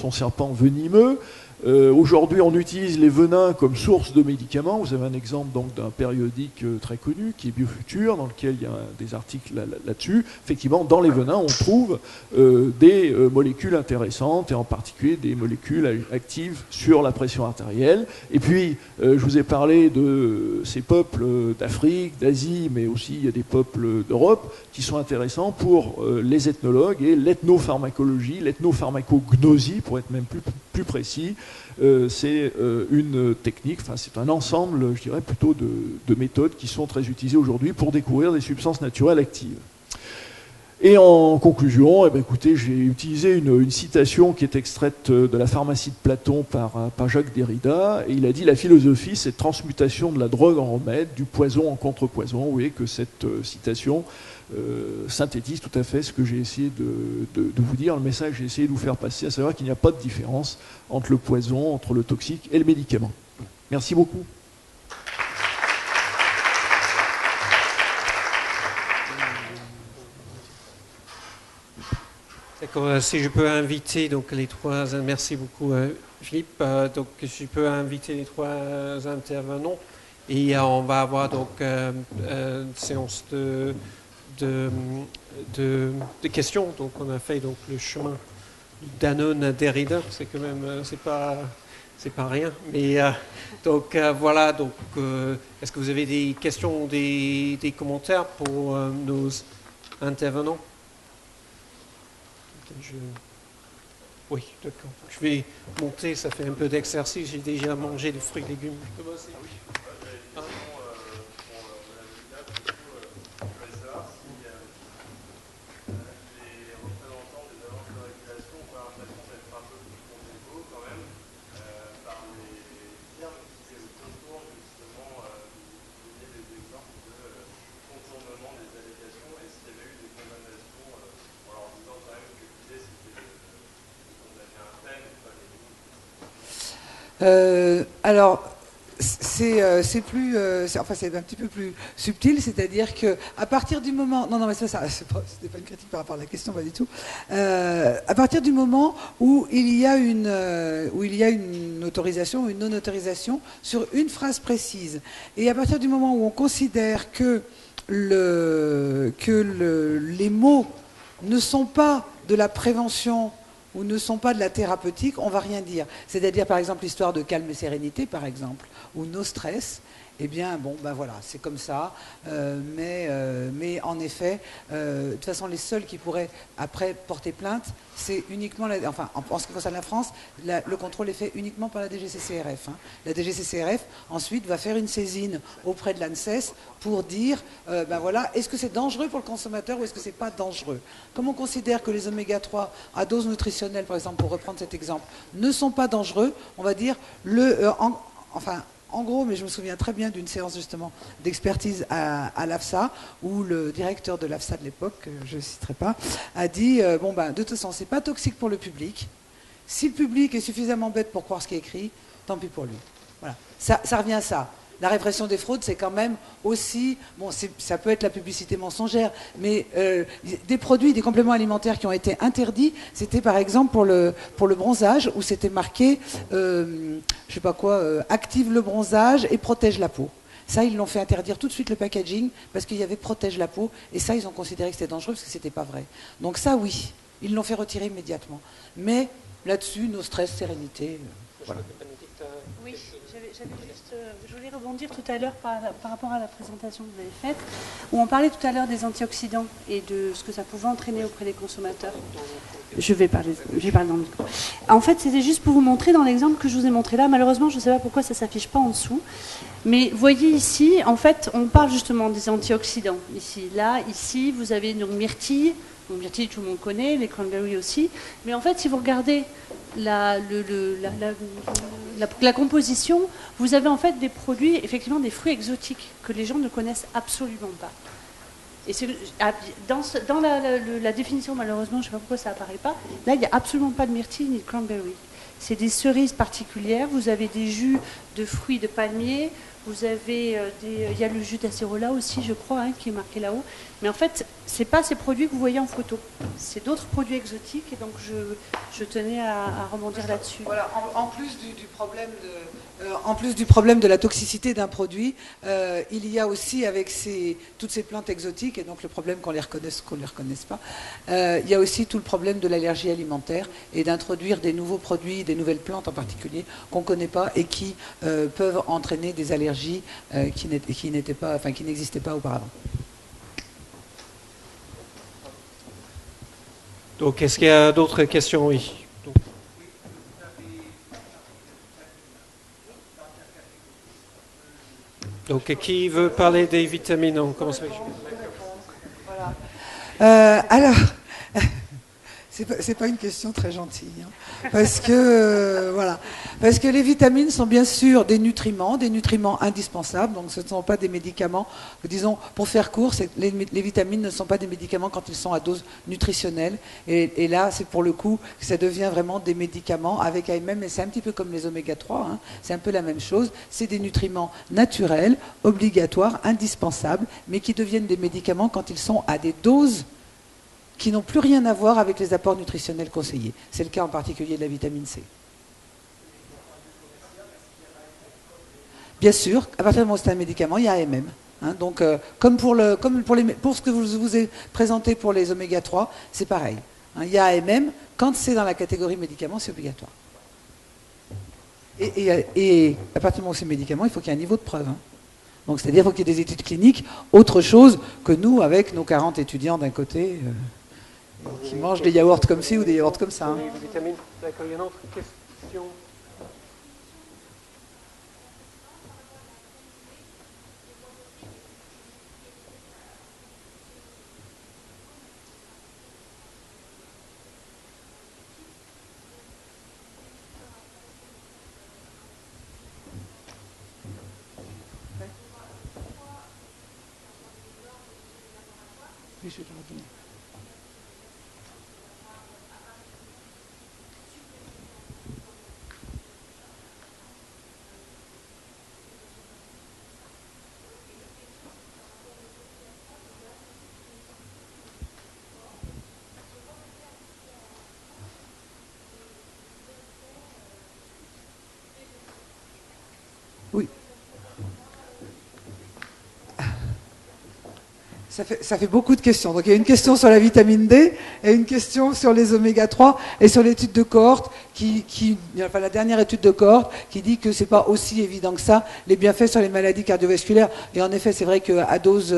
venimeux. Aujourd'hui, on utilise les venins comme source de médicaments. Vous avez un exemple donc d'un périodique très connu qui est Biofutur, dans lequel il y a des articles là-dessus. Effectivement, dans les venins, on trouve des molécules intéressantes, et en particulier des molécules actives sur la pression artérielle. Et puis, je vous ai parlé de ces peuples d'Afrique, d'Asie, mais aussi il y a des peuples d'Europe qui sont intéressants pour les ethnologues et l'ethnopharmacologie, l'ethnopharmacognosie, pour être même plus précis. C'est une technique, c'est un ensemble, je dirais, plutôt de méthodes qui sont très utilisées aujourd'hui pour découvrir des substances naturelles actives. Et en conclusion, écoutez, j'ai utilisé une citation qui est extraite de la pharmacie de Platon par Jacques Derrida, et il a dit « La philosophie, c'est transmutation de la drogue en remède, du poison en contrepoison ». Vous voyez que cette citation synthétise tout à fait ce que j'ai essayé de vous dire, le message que j'ai essayé de vous faire passer, à savoir qu'il n'y a pas de différence entre le poison, entre le toxique et le médicament. Merci beaucoup. D'accord, si je peux inviter donc les trois, merci beaucoup Philippe, donc je peux inviter les trois intervenants et on va avoir donc une séance de questions. Donc on a fait donc le chemin d'Hannon à Derrida, c'est quand même c'est pas rien, mais donc voilà, donc est-ce que vous avez des questions ou des commentaires pour nos intervenants? Oui, d'accord. Je vais monter, ça fait un peu d'exercice. J'ai déjà mangé des fruits et légumes. Alors, c'est un petit peu plus subtil, c'est-à-dire que à partir du moment, non mais c'était pas une critique par rapport à la question, pas du tout. À partir du moment où il y a une autorisation ou une non-autorisation sur une phrase précise, et à partir du moment où on considère que les mots ne sont pas de la prévention ou ne sont pas de la thérapeutique, on ne va rien dire. C'est-à-dire, par exemple, l'histoire de calme et sérénité, par exemple, ou no stress, eh bien, bon, ben voilà, c'est comme ça. Mais en effet, de toute façon, les seuls qui pourraient, après, porter plainte, c'est uniquement, en ce qui concerne la France, le contrôle est fait uniquement par la DGCCRF. La DGCCRF, ensuite, va faire une saisine auprès de l'ANSES pour dire, ben voilà, est-ce que c'est dangereux pour le consommateur ou est-ce que c'est pas dangereux? Comme on considère que les oméga 3 à dose nutritionnelle, par exemple, pour reprendre cet exemple, ne sont pas dangereux, on va dire, en gros, mais je me souviens très bien d'une séance justement d'expertise à l'AFSA où le directeur de l'AFSA de l'époque, que je ne citerai pas, a dit de toute façon, c'est pas toxique pour le public. Si le public est suffisamment bête pour croire ce qui est écrit, tant pis pour lui. Voilà. Ça revient à ça. La répression des fraudes, c'est quand même aussi, ça peut être la publicité mensongère, mais des produits, des compléments alimentaires qui ont été interdits, c'était par exemple pour le bronzage, où c'était marqué, active le bronzage et protège la peau. Ça, ils l'ont fait interdire tout de suite le packaging, parce qu'il y avait protège la peau, et ça, ils ont considéré que c'était dangereux, parce que c'était pas vrai. Donc ça, oui, ils l'ont fait retirer immédiatement. Mais là-dessus, no stress, sérénité. Voilà. Oui, je voulais rebondir tout à l'heure par rapport à la présentation que vous avez faite, où on parlait tout à l'heure des antioxydants et de ce que ça pouvait entraîner auprès des consommateurs. Je vais parler dans le micro. En fait, c'était juste pour vous montrer dans l'exemple que je vous ai montré là. Malheureusement, je ne sais pas pourquoi ça ne s'affiche pas en dessous. Mais voyez ici, en fait, on parle justement des antioxydants. Ici, là, ici, vous avez donc myrtille. Donc, myrtille, tout le monde connaît, les cranberries aussi. Mais en fait, si vous regardez la composition, vous avez en fait des produits, effectivement des fruits exotiques que les gens ne connaissent absolument pas. Et dans la définition, malheureusement, je ne sais pas pourquoi ça n'apparaît pas, là il n'y a absolument pas de myrtille ni de cranberry. C'est des cerises particulières, vous avez des jus de fruits de palmier, vous avez il y a le jus d'acérola aussi, je crois, hein, qui est marqué là-haut. Mais en fait, ce n'est pas ces produits que vous voyez en photo. C'est d'autres produits exotiques et donc je tenais à rebondir là-dessus. Voilà, en plus du problème de la toxicité d'un produit, il y a aussi avec toutes ces plantes exotiques, et donc le problème qu'on les reconnaisse pas, il y a aussi tout le problème de l'allergie alimentaire et d'introduire des nouveaux produits, des nouvelles plantes en particulier, qu'on ne connaît pas et qui peuvent entraîner des allergies qui n'existaient pas auparavant. Donc, est-ce qu'il y a d'autres questions? Oui. Donc, qui veut parler des vitamines? On commence avec... Voilà. Alors, c'est pas une question très gentille, hein, parce que les vitamines sont bien sûr des nutriments indispensables. Donc, ce ne sont pas des médicaments. Disons, pour faire court, les vitamines ne sont pas des médicaments quand ils sont à dose nutritionnelle. Et là, c'est pour le coup que ça devient vraiment des médicaments avec AMM. Mais c'est un petit peu comme les oméga 3. Hein, c'est un peu la même chose. C'est des nutriments naturels, obligatoires, indispensables, mais qui deviennent des médicaments quand ils sont à des doses qui n'ont plus rien à voir avec les apports nutritionnels conseillés. C'est le cas en particulier de la vitamine C. Bien sûr, à partir du moment où c'est un médicament, il y a AMM. Hein, donc, comme pour ce que je vous ai présenté pour les oméga 3, c'est pareil. Hein, il y a AMM, quand c'est dans la catégorie médicaments, c'est obligatoire. Et à partir du moment où c'est médicament, il faut qu'il y ait un niveau de preuve. Hein. Donc, c'est-à-dire qu'il faut qu'il y ait des études cliniques, autre chose que nous, avec nos 40 étudiants d'un côté, qui mangent des yaourts comme ci ou des yaourts comme ça. Hein. Vitamines. D'accord, il y a une autre question. Oui, je vais te redonner. Oui. Ça fait beaucoup de questions. Donc il y a une question sur la vitamine D et une question sur les oméga 3 et sur l'étude de cohorte la dernière étude de cohorte qui dit que c'est pas aussi évident que ça les bienfaits sur les maladies cardiovasculaires. Et en effet, c'est vrai qu'à dose,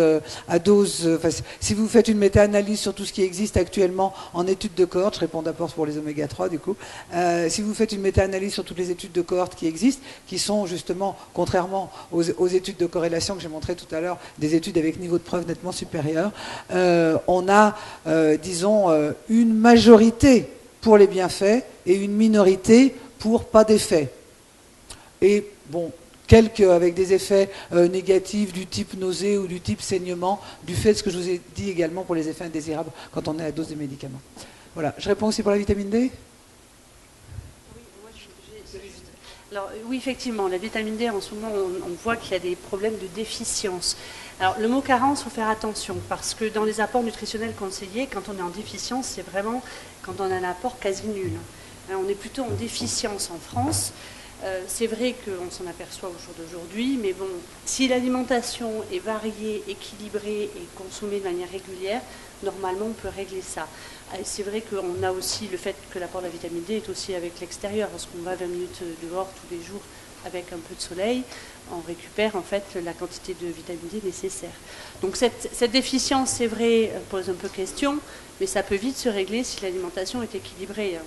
si vous faites une méta-analyse sur tout ce qui existe actuellement en études de cohorte, je réponds d'abord pour les oméga 3 du coup, si vous faites une méta-analyse sur toutes les études de cohorte qui existent, qui sont justement, contrairement aux études de corrélation que j'ai montrées tout à l'heure, des études avec niveau de preuve nettement supérieur, on a, disons, une majorité pour les bienfaits et une minorité pour pas d'effets. Et bon, quelques avec des effets négatifs du type nausée ou du type saignement, du fait de ce que je vous ai dit également pour les effets indésirables quand on est à dose des médicaments. Voilà, je réponds aussi pour la vitamine D. Alors, oui, effectivement, la vitamine D, en ce moment, on voit qu'il y a des problèmes de déficience. Alors, le mot carence, il faut faire attention, parce que dans les apports nutritionnels conseillés, quand on est en déficience, c'est vraiment quand on a un apport quasi nul. On est plutôt en déficience en France. C'est vrai qu'on s'en aperçoit au jour d'aujourd'hui, mais bon, si l'alimentation est variée, équilibrée et consommée de manière régulière, normalement on peut régler ça. C'est vrai qu'on a aussi le fait que l'apport de la vitamine D est aussi avec l'extérieur, parce qu'on va 20 minutes dehors tous les jours avec un peu de soleil, on récupère en fait la quantité de vitamine D nécessaire. Donc cette déficience, c'est vrai, pose un peu question, mais ça peut vite se régler si l'alimentation est équilibrée.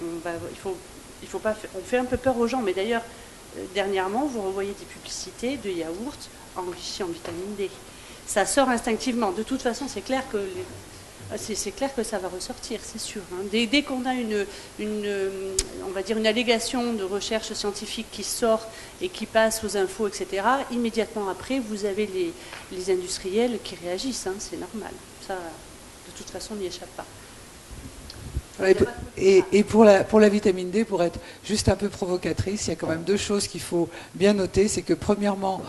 Il faut pas, on fait un peu peur aux gens, mais d'ailleurs, dernièrement, vous revoyez des publicités de yaourts enrichis en vitamine D. Ça sort instinctivement. De toute façon, c'est clair que ça va ressortir, c'est sûr. Hein. Dès qu'on a on va dire une allégation de recherche scientifique qui sort et qui passe aux infos, etc., immédiatement après, vous avez les industriels qui réagissent. Hein, c'est normal. Ça, de toute façon, on n'y échappe pas. Et pour la vitamine D, pour être juste un peu provocatrice, il y a quand même deux choses qu'il faut bien noter. C'est que premièrement,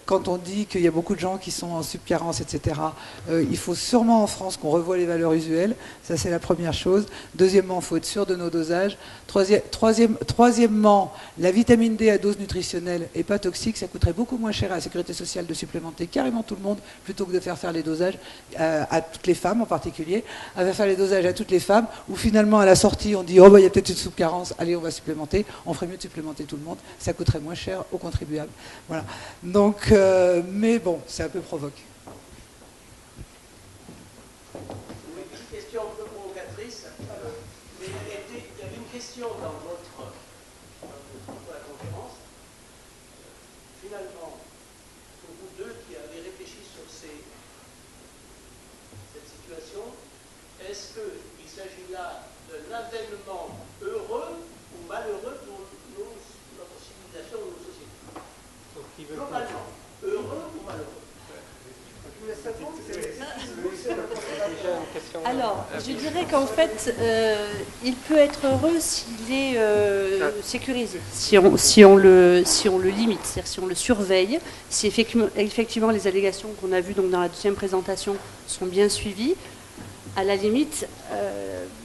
quand on dit qu'il y a beaucoup de gens qui sont en subcarence, etc., il faut sûrement en France qu'on revoie les valeurs usuelles. Ça, c'est la première chose. Deuxièmement, il faut être sûr de nos dosages. Troisièmement, la vitamine D à dose nutritionnelle n'est pas toxique. Ça coûterait beaucoup moins cher à la sécurité sociale de supplémenter carrément tout le monde plutôt que de faire les dosages à toutes les femmes en particulier, à faire les dosages à toutes les femmes, où finalement à la sortie on dit oh bah il y a peut-être une sous-carence, allez on va supplémenter, on ferait mieux de supplémenter tout le monde, ça coûterait moins cher aux contribuables. Voilà. Donc, mais bon, c'est un peu provoque. Oui, une question un peu provocatrice, mais il y avait une question dans votre la conférence. Finalement, pour vous deux qui avez réfléchi sur cette situation, est-ce qu'il s'agit là d'un avènement heureux ou malheureux pour notre civilisation ou nos sociétés? Globalement, heureux ou malheureux? Alors, je dirais qu'en fait, il peut être heureux s'il est sécurisé, si on le limite, c'est-à-dire si on le surveille, si effectivement les allégations qu'on a vues donc dans la deuxième présentation sont bien suivies. À la limite,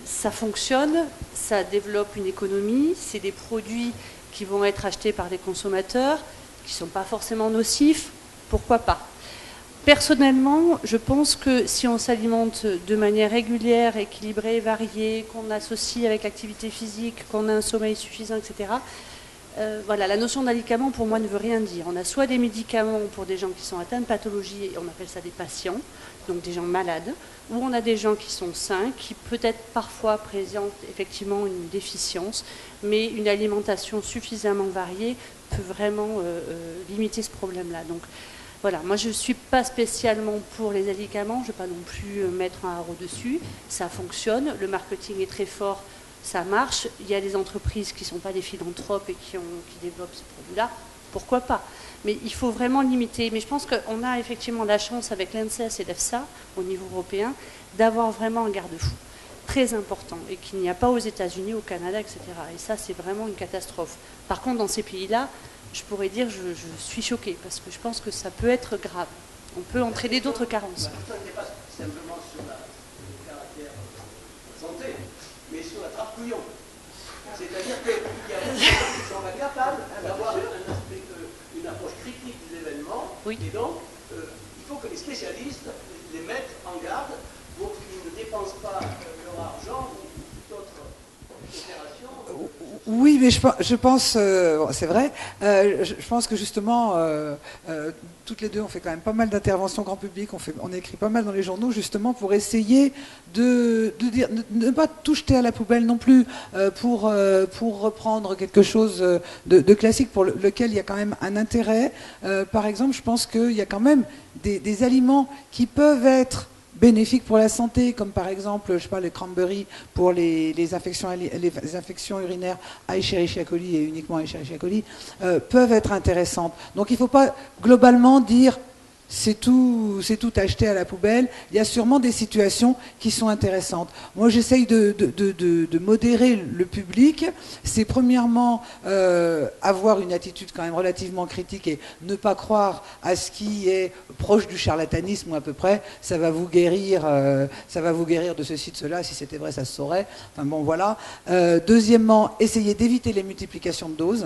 ça fonctionne, ça développe une économie, c'est des produits qui vont être achetés par les consommateurs, qui ne sont pas forcément nocifs, pourquoi pas? Personnellement, je pense que si on s'alimente de manière régulière, équilibrée, variée, qu'on associe avec l'activité physique, qu'on a un sommeil suffisant, etc., voilà, la notion d'médicament pour moi ne veut rien dire. On a soit des médicaments pour des gens qui sont atteints de pathologie, et on appelle ça des patients, donc des gens malades, ou on a des gens qui sont sains, qui peut-être parfois présentent effectivement une déficience, mais une alimentation suffisamment variée peut vraiment limiter ce problème-là. Donc voilà, moi je ne suis pas spécialement pour les médicaments, je ne vais pas non plus mettre un haro dessus, ça fonctionne, le marketing est très fort, ça marche, il y a des entreprises qui ne sont pas des philanthropes et qui développent ce produit-là, pourquoi pas? Mais il faut vraiment limiter. Mais je pense qu'on a effectivement la chance avec l'ANSES et l'EFSA, au niveau européen, d'avoir vraiment un garde-fou très important et qu'il n'y a pas aux États-Unis, au Canada, etc. Et ça, c'est vraiment une catastrophe. Par contre, dans ces pays-là, je pourrais dire je suis choquée parce que je pense que ça peut être grave. On peut entraîner d'autres carences. Ça n'est pas simplement sur le caractère santé, mais sur la trappe couillon. C'est-à-dire qu'il y a beaucoup de gens qui sont incapables d'avoir une approche critique des événements, oui. Et donc il faut que les spécialistes les mettent en garde pour qu'ils ne dépensent pas leur argent ou d'autres opérations. Oui, mais je pense, c'est vrai, je pense que justement, toutes les deux, on fait quand même pas mal d'interventions grand public, on écrit pas mal dans les journaux, justement, pour essayer de dire, ne pas tout jeter à la poubelle non plus, pour reprendre quelque chose de classique pour lequel il y a quand même un intérêt. Par exemple, je pense qu'il y a quand même des aliments qui peuvent être bénéfiques pour la santé, comme par exemple, je sais pas, les cranberries pour les infections urinaires à Escherichia coli et uniquement à Escherichia coli, peuvent être intéressantes. Donc il ne faut pas globalement dire c'est tout acheté à la poubelle. Il y a sûrement des situations qui sont intéressantes. Moi, j'essaye de modérer le public. C'est premièrement avoir une attitude quand même relativement critique et ne pas croire à ce qui est proche du charlatanisme ou à peu près. Ça va vous guérir de ceci, de cela. Si c'était vrai, ça se saurait. Enfin bon, voilà. Deuxièmement, essayer d'éviter les multiplications de doses.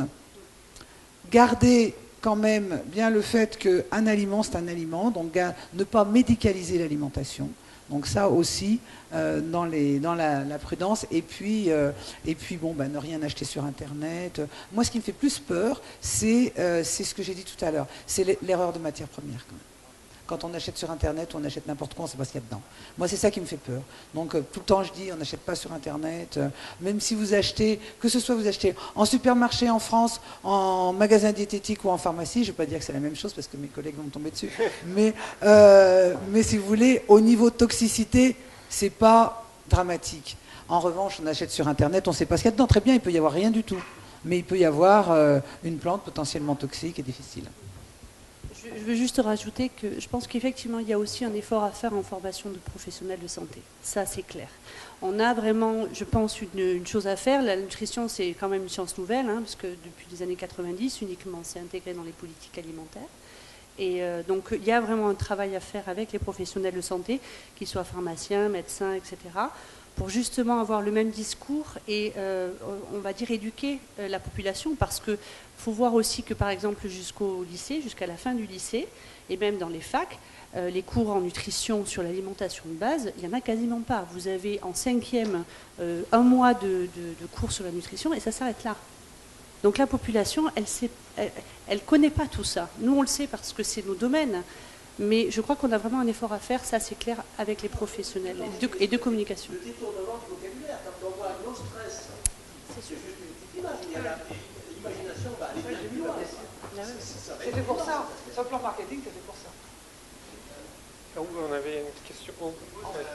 garder quand même bien le fait qu'un aliment, c'est un aliment, donc ne pas médicaliser l'alimentation. Donc ça aussi, dans la prudence. Et puis bon, ne rien acheter sur Internet. Moi, ce qui me fait plus peur, c'est ce que j'ai dit tout à l'heure. C'est l'erreur de matière première, quand même. Quand on achète sur Internet, on achète n'importe quoi, on ne sait pas ce qu'il y a dedans. Moi, c'est ça qui me fait peur. Donc, tout le temps, je dis, on n'achète pas sur Internet. Même si vous achetez, que ce soit vous achetez en supermarché en France, en magasin diététique ou en pharmacie, je ne vais pas dire que c'est la même chose parce que mes collègues vont me tomber dessus. Mais si vous voulez, au niveau de toxicité, ce n'est pas dramatique. En revanche, on achète sur Internet, on ne sait pas ce qu'il y a dedans. Très bien, il peut y avoir rien du tout. Mais il peut y avoir une plante potentiellement toxique et difficile. Je veux juste rajouter que je pense qu'effectivement, il y a aussi un effort à faire en formation de professionnels de santé. Ça, c'est clair. On a vraiment, je pense, une chose à faire. La nutrition, c'est quand même une science nouvelle, parce que depuis les années 90, uniquement, c'est intégré dans les politiques alimentaires. Et donc, il y a vraiment un travail à faire avec les professionnels de santé, qu'ils soient pharmaciens, médecins, etc., pour justement avoir le même discours et, on va dire, éduquer la population, parce qu'il faut voir aussi que, par exemple, jusqu'au lycée, jusqu'à la fin du lycée, et même dans les facs, les cours en nutrition sur l'alimentation de base, il n'y en a quasiment pas. Vous avez en 5e un mois de cours sur la nutrition et ça s'arrête là. Donc la population, elle connaît pas tout ça. Nous, on le sait parce que c'est nos domaines. Mais je crois qu'on a vraiment un effort à faire, ça c'est clair, avec les professionnels et de communication. Le détournement du vocabulaire, quand on voit no stress, c'est juste une petite image. Il y a l'imagination va aller bien plus loin. C'était pour ça. Sur le plan marketing, c'était pour ça. On avait une question. Oh, ouais.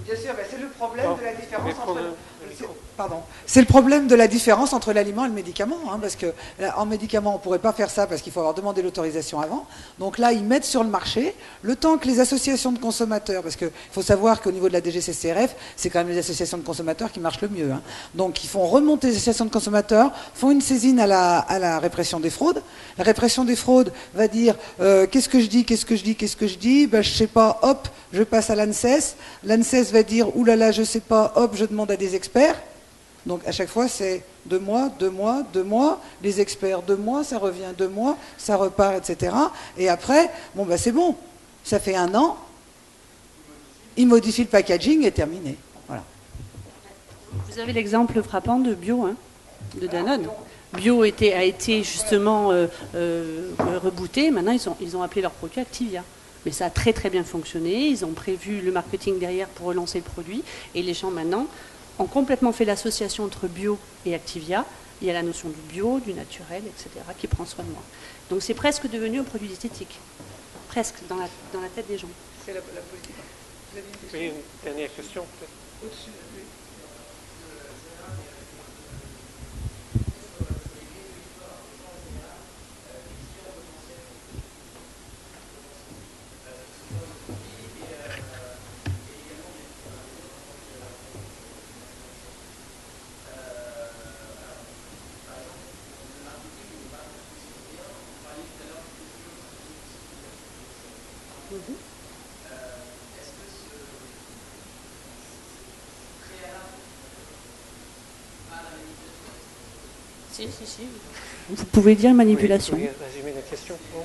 Bien sûr, c'est le problème de la différence entre... Pardon. C'est le problème de la différence entre l'aliment et le médicament, parce que en médicament, on ne pourrait pas faire ça parce qu'il faut avoir demandé l'autorisation avant. Donc là, ils mettent sur le marché le temps que les associations de consommateurs, parce qu'il faut savoir qu'au niveau de la DGCCRF, c'est quand même les associations de consommateurs qui marchent le mieux. Donc ils font remonter les associations de consommateurs, font une saisine à la répression des fraudes. La répression des fraudes va dire qu'est-ce que je dis, je sais pas, hop, je passe à l'ANSES. L'ANSES va dire oulala, je sais pas, hop, je demande à des experts. Donc à chaque fois, c'est 2 mois, 2 mois, 2 mois, les experts 2 mois, ça revient 2 mois, ça repart, etc. Et après, c'est bon, ça fait 1 an, ils modifient le packaging et terminé. Voilà. Vous avez l'exemple frappant de Bio, de Danone. Bio a été justement rebooté, maintenant ils ont appelé leur produit Activia. Mais ça a très très bien fonctionné, ils ont prévu le marketing derrière pour relancer le produit, et les gens maintenant ont complètement fait l'association entre bio et Activia. Il y a la notion du bio, du naturel, etc., qui prend soin de moi. Donc c'est presque devenu un produit esthétique, presque dans la tête des gens. C'est la politique. Vous avez une question ? Oui, une dernière question peut-être. Au-dessus, oui. Si. Vous pouvez dire manipulation. Oui, vous pouvez résumer la question. Oh,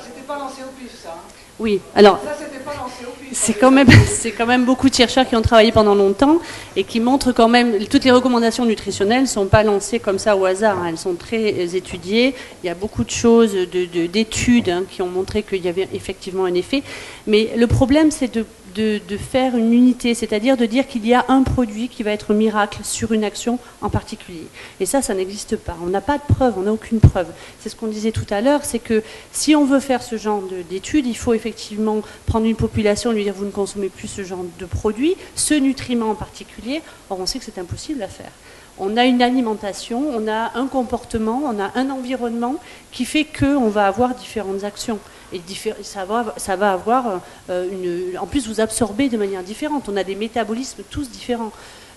C'était pas lancé au pif, ça. Oui, alors... Ça, c'était pas lancé au pif. C'est quand même beaucoup de chercheurs qui ont travaillé pendant longtemps et qui montrent quand même, toutes les recommandations nutritionnelles ne sont pas lancées comme ça au hasard, elles sont très étudiées, il y a beaucoup de choses, d'études qui ont montré qu'il y avait effectivement un effet, mais le problème c'est de faire une unité, c'est-à-dire de dire qu'il y a un produit qui va être miracle sur une action en particulier. Et ça n'existe pas. On n'a pas de preuve, on n'a aucune preuve. C'est ce qu'on disait tout à l'heure, c'est que si on veut faire ce genre d'études, il faut effectivement prendre une population et lui dire vous ne consommez plus ce genre de produit, ce nutriment en particulier. Or, on sait que c'est impossible à faire. On a une alimentation, on a un comportement, on a un environnement qui fait qu'on va avoir différentes actions. Et ça va avoir en plus, vous absorbez de manière différente. On a des métabolismes tous différents.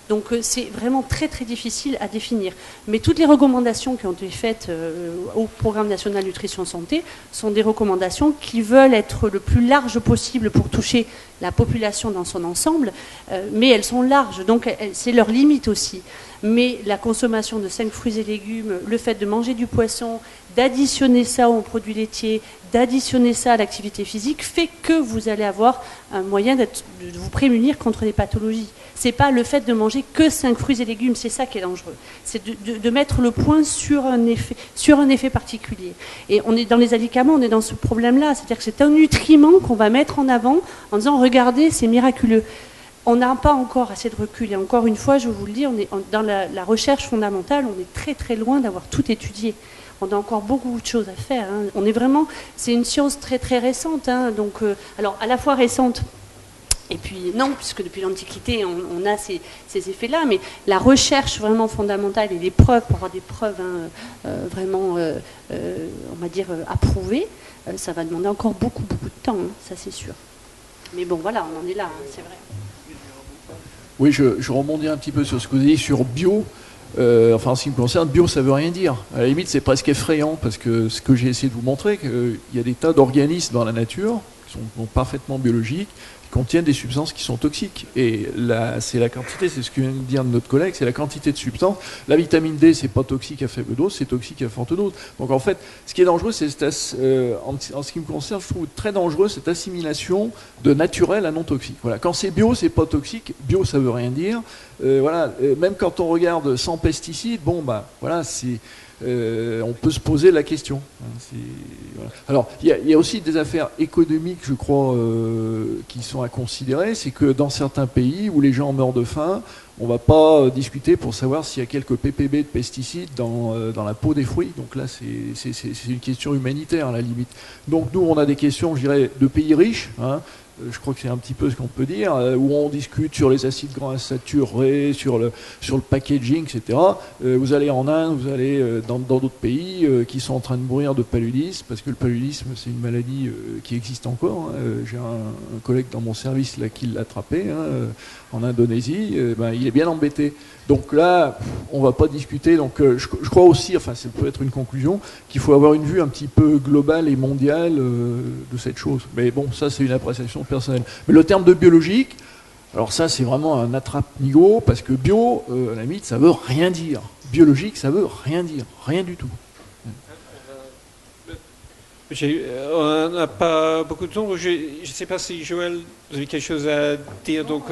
Donc c'est vraiment très très difficile à définir. Mais toutes les recommandations qui ont été faites au Programme national nutrition santé sont des recommandations qui veulent être le plus large possible pour toucher la population dans son ensemble, mais elles sont larges, donc c'est leur limite aussi. Mais la consommation de 5 fruits et légumes, le fait de manger du poisson, d'additionner ça aux produits laitiers, d'additionner ça à l'activité physique, fait que vous allez avoir un moyen de vous prémunir contre les pathologies. C'est pas le fait de manger que 5 fruits et légumes, c'est ça qui est dangereux. C'est de mettre le point sur un effet particulier. Et on est dans les médicaments, on est dans ce problème-là, c'est-à-dire que c'est un nutriment qu'on va mettre en avant en disant regardez, c'est miraculeux. On n'a pas encore assez de recul. Et encore une fois, je vous le dis, dans la recherche fondamentale, on est très très loin d'avoir tout étudié. On a encore beaucoup de choses à faire. Hein. C'est une science très très récente. Hein. Donc, alors à la fois récente. Et puis non, puisque depuis l'Antiquité, on a ces effets-là, mais la recherche vraiment fondamentale et les preuves, pour avoir des preuves vraiment, on va dire, approuvées, ça va demander encore beaucoup de temps, hein, ça c'est sûr. Mais bon, voilà, on en est là, hein, c'est vrai. Oui, je rebondis un petit peu sur ce que vous avez dit sur bio. Enfin, en ce qui me concerne, bio, ça veut rien dire. À la limite, c'est presque effrayant, parce que ce que j'ai essayé de vous montrer, qu'il y a des tas d'organismes dans la nature qui sont parfaitement biologiques, contiennent des substances qui sont toxiques. Et là, c'est la quantité, c'est ce que vient de dire notre collègue, c'est la quantité de substances. La vitamine D, c'est pas toxique à faible dose, c'est toxique à forte dose. Donc en fait, ce qui est dangereux, c'est en ce qui me concerne, je trouve très dangereux cette assimilation de naturel à non toxique. Voilà. Quand c'est bio, c'est pas toxique. Bio, ça veut rien dire. Voilà. Même quand on regarde sans pesticides, bon bah voilà, c'est on peut se poser la question. Voilà. Alors, il y a aussi des affaires économiques, je crois, qui sont à considérer. C'est que dans certains pays où les gens meurent de faim, on ne va pas discuter pour savoir s'il y a quelques ppb de pesticides dans la peau des fruits. Donc là, c'est une question humanitaire à la limite. Donc nous, on a des questions, je dirais, de pays riches, hein. Je crois que c'est un petit peu ce qu'on peut dire, où on discute sur les acides gras insaturés, sur le packaging, etc. Vous allez en Inde, vous allez dans d'autres pays qui sont en train de mourir de paludisme, parce que le paludisme, c'est une maladie qui existe encore. Hein. J'ai un collègue dans mon service là, qui l'a attrapé en Indonésie. Il est bien embêté. Donc là, on ne va pas discuter. Donc je crois aussi, enfin ça peut être une conclusion, qu'il faut avoir une vue un petit peu globale et mondiale de cette chose. Mais bon, ça c'est une appréciation personnelle. Mais le terme de biologique, alors ça c'est vraiment un attrape-nigo, parce que bio, à la limite, ça veut rien dire. Biologique, ça veut rien dire. Rien du tout. On n'a pas beaucoup de temps. Je ne sais pas si Joël, vous avez quelque chose à dire donc,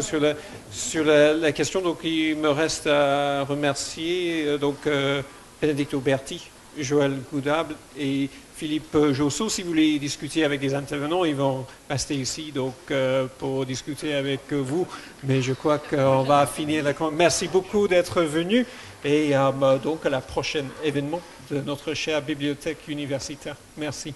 sur la question. Donc, il me reste à remercier Bénédicte Auberti, Joël Goudable et Philippe Josso. Si vous voulez discuter avec des intervenants, ils vont rester ici pour discuter avec vous. Mais je crois qu'on va finir la conférence. Merci beaucoup d'être venu et donc à la prochaine événement de notre chère bibliothèque universitaire. Merci.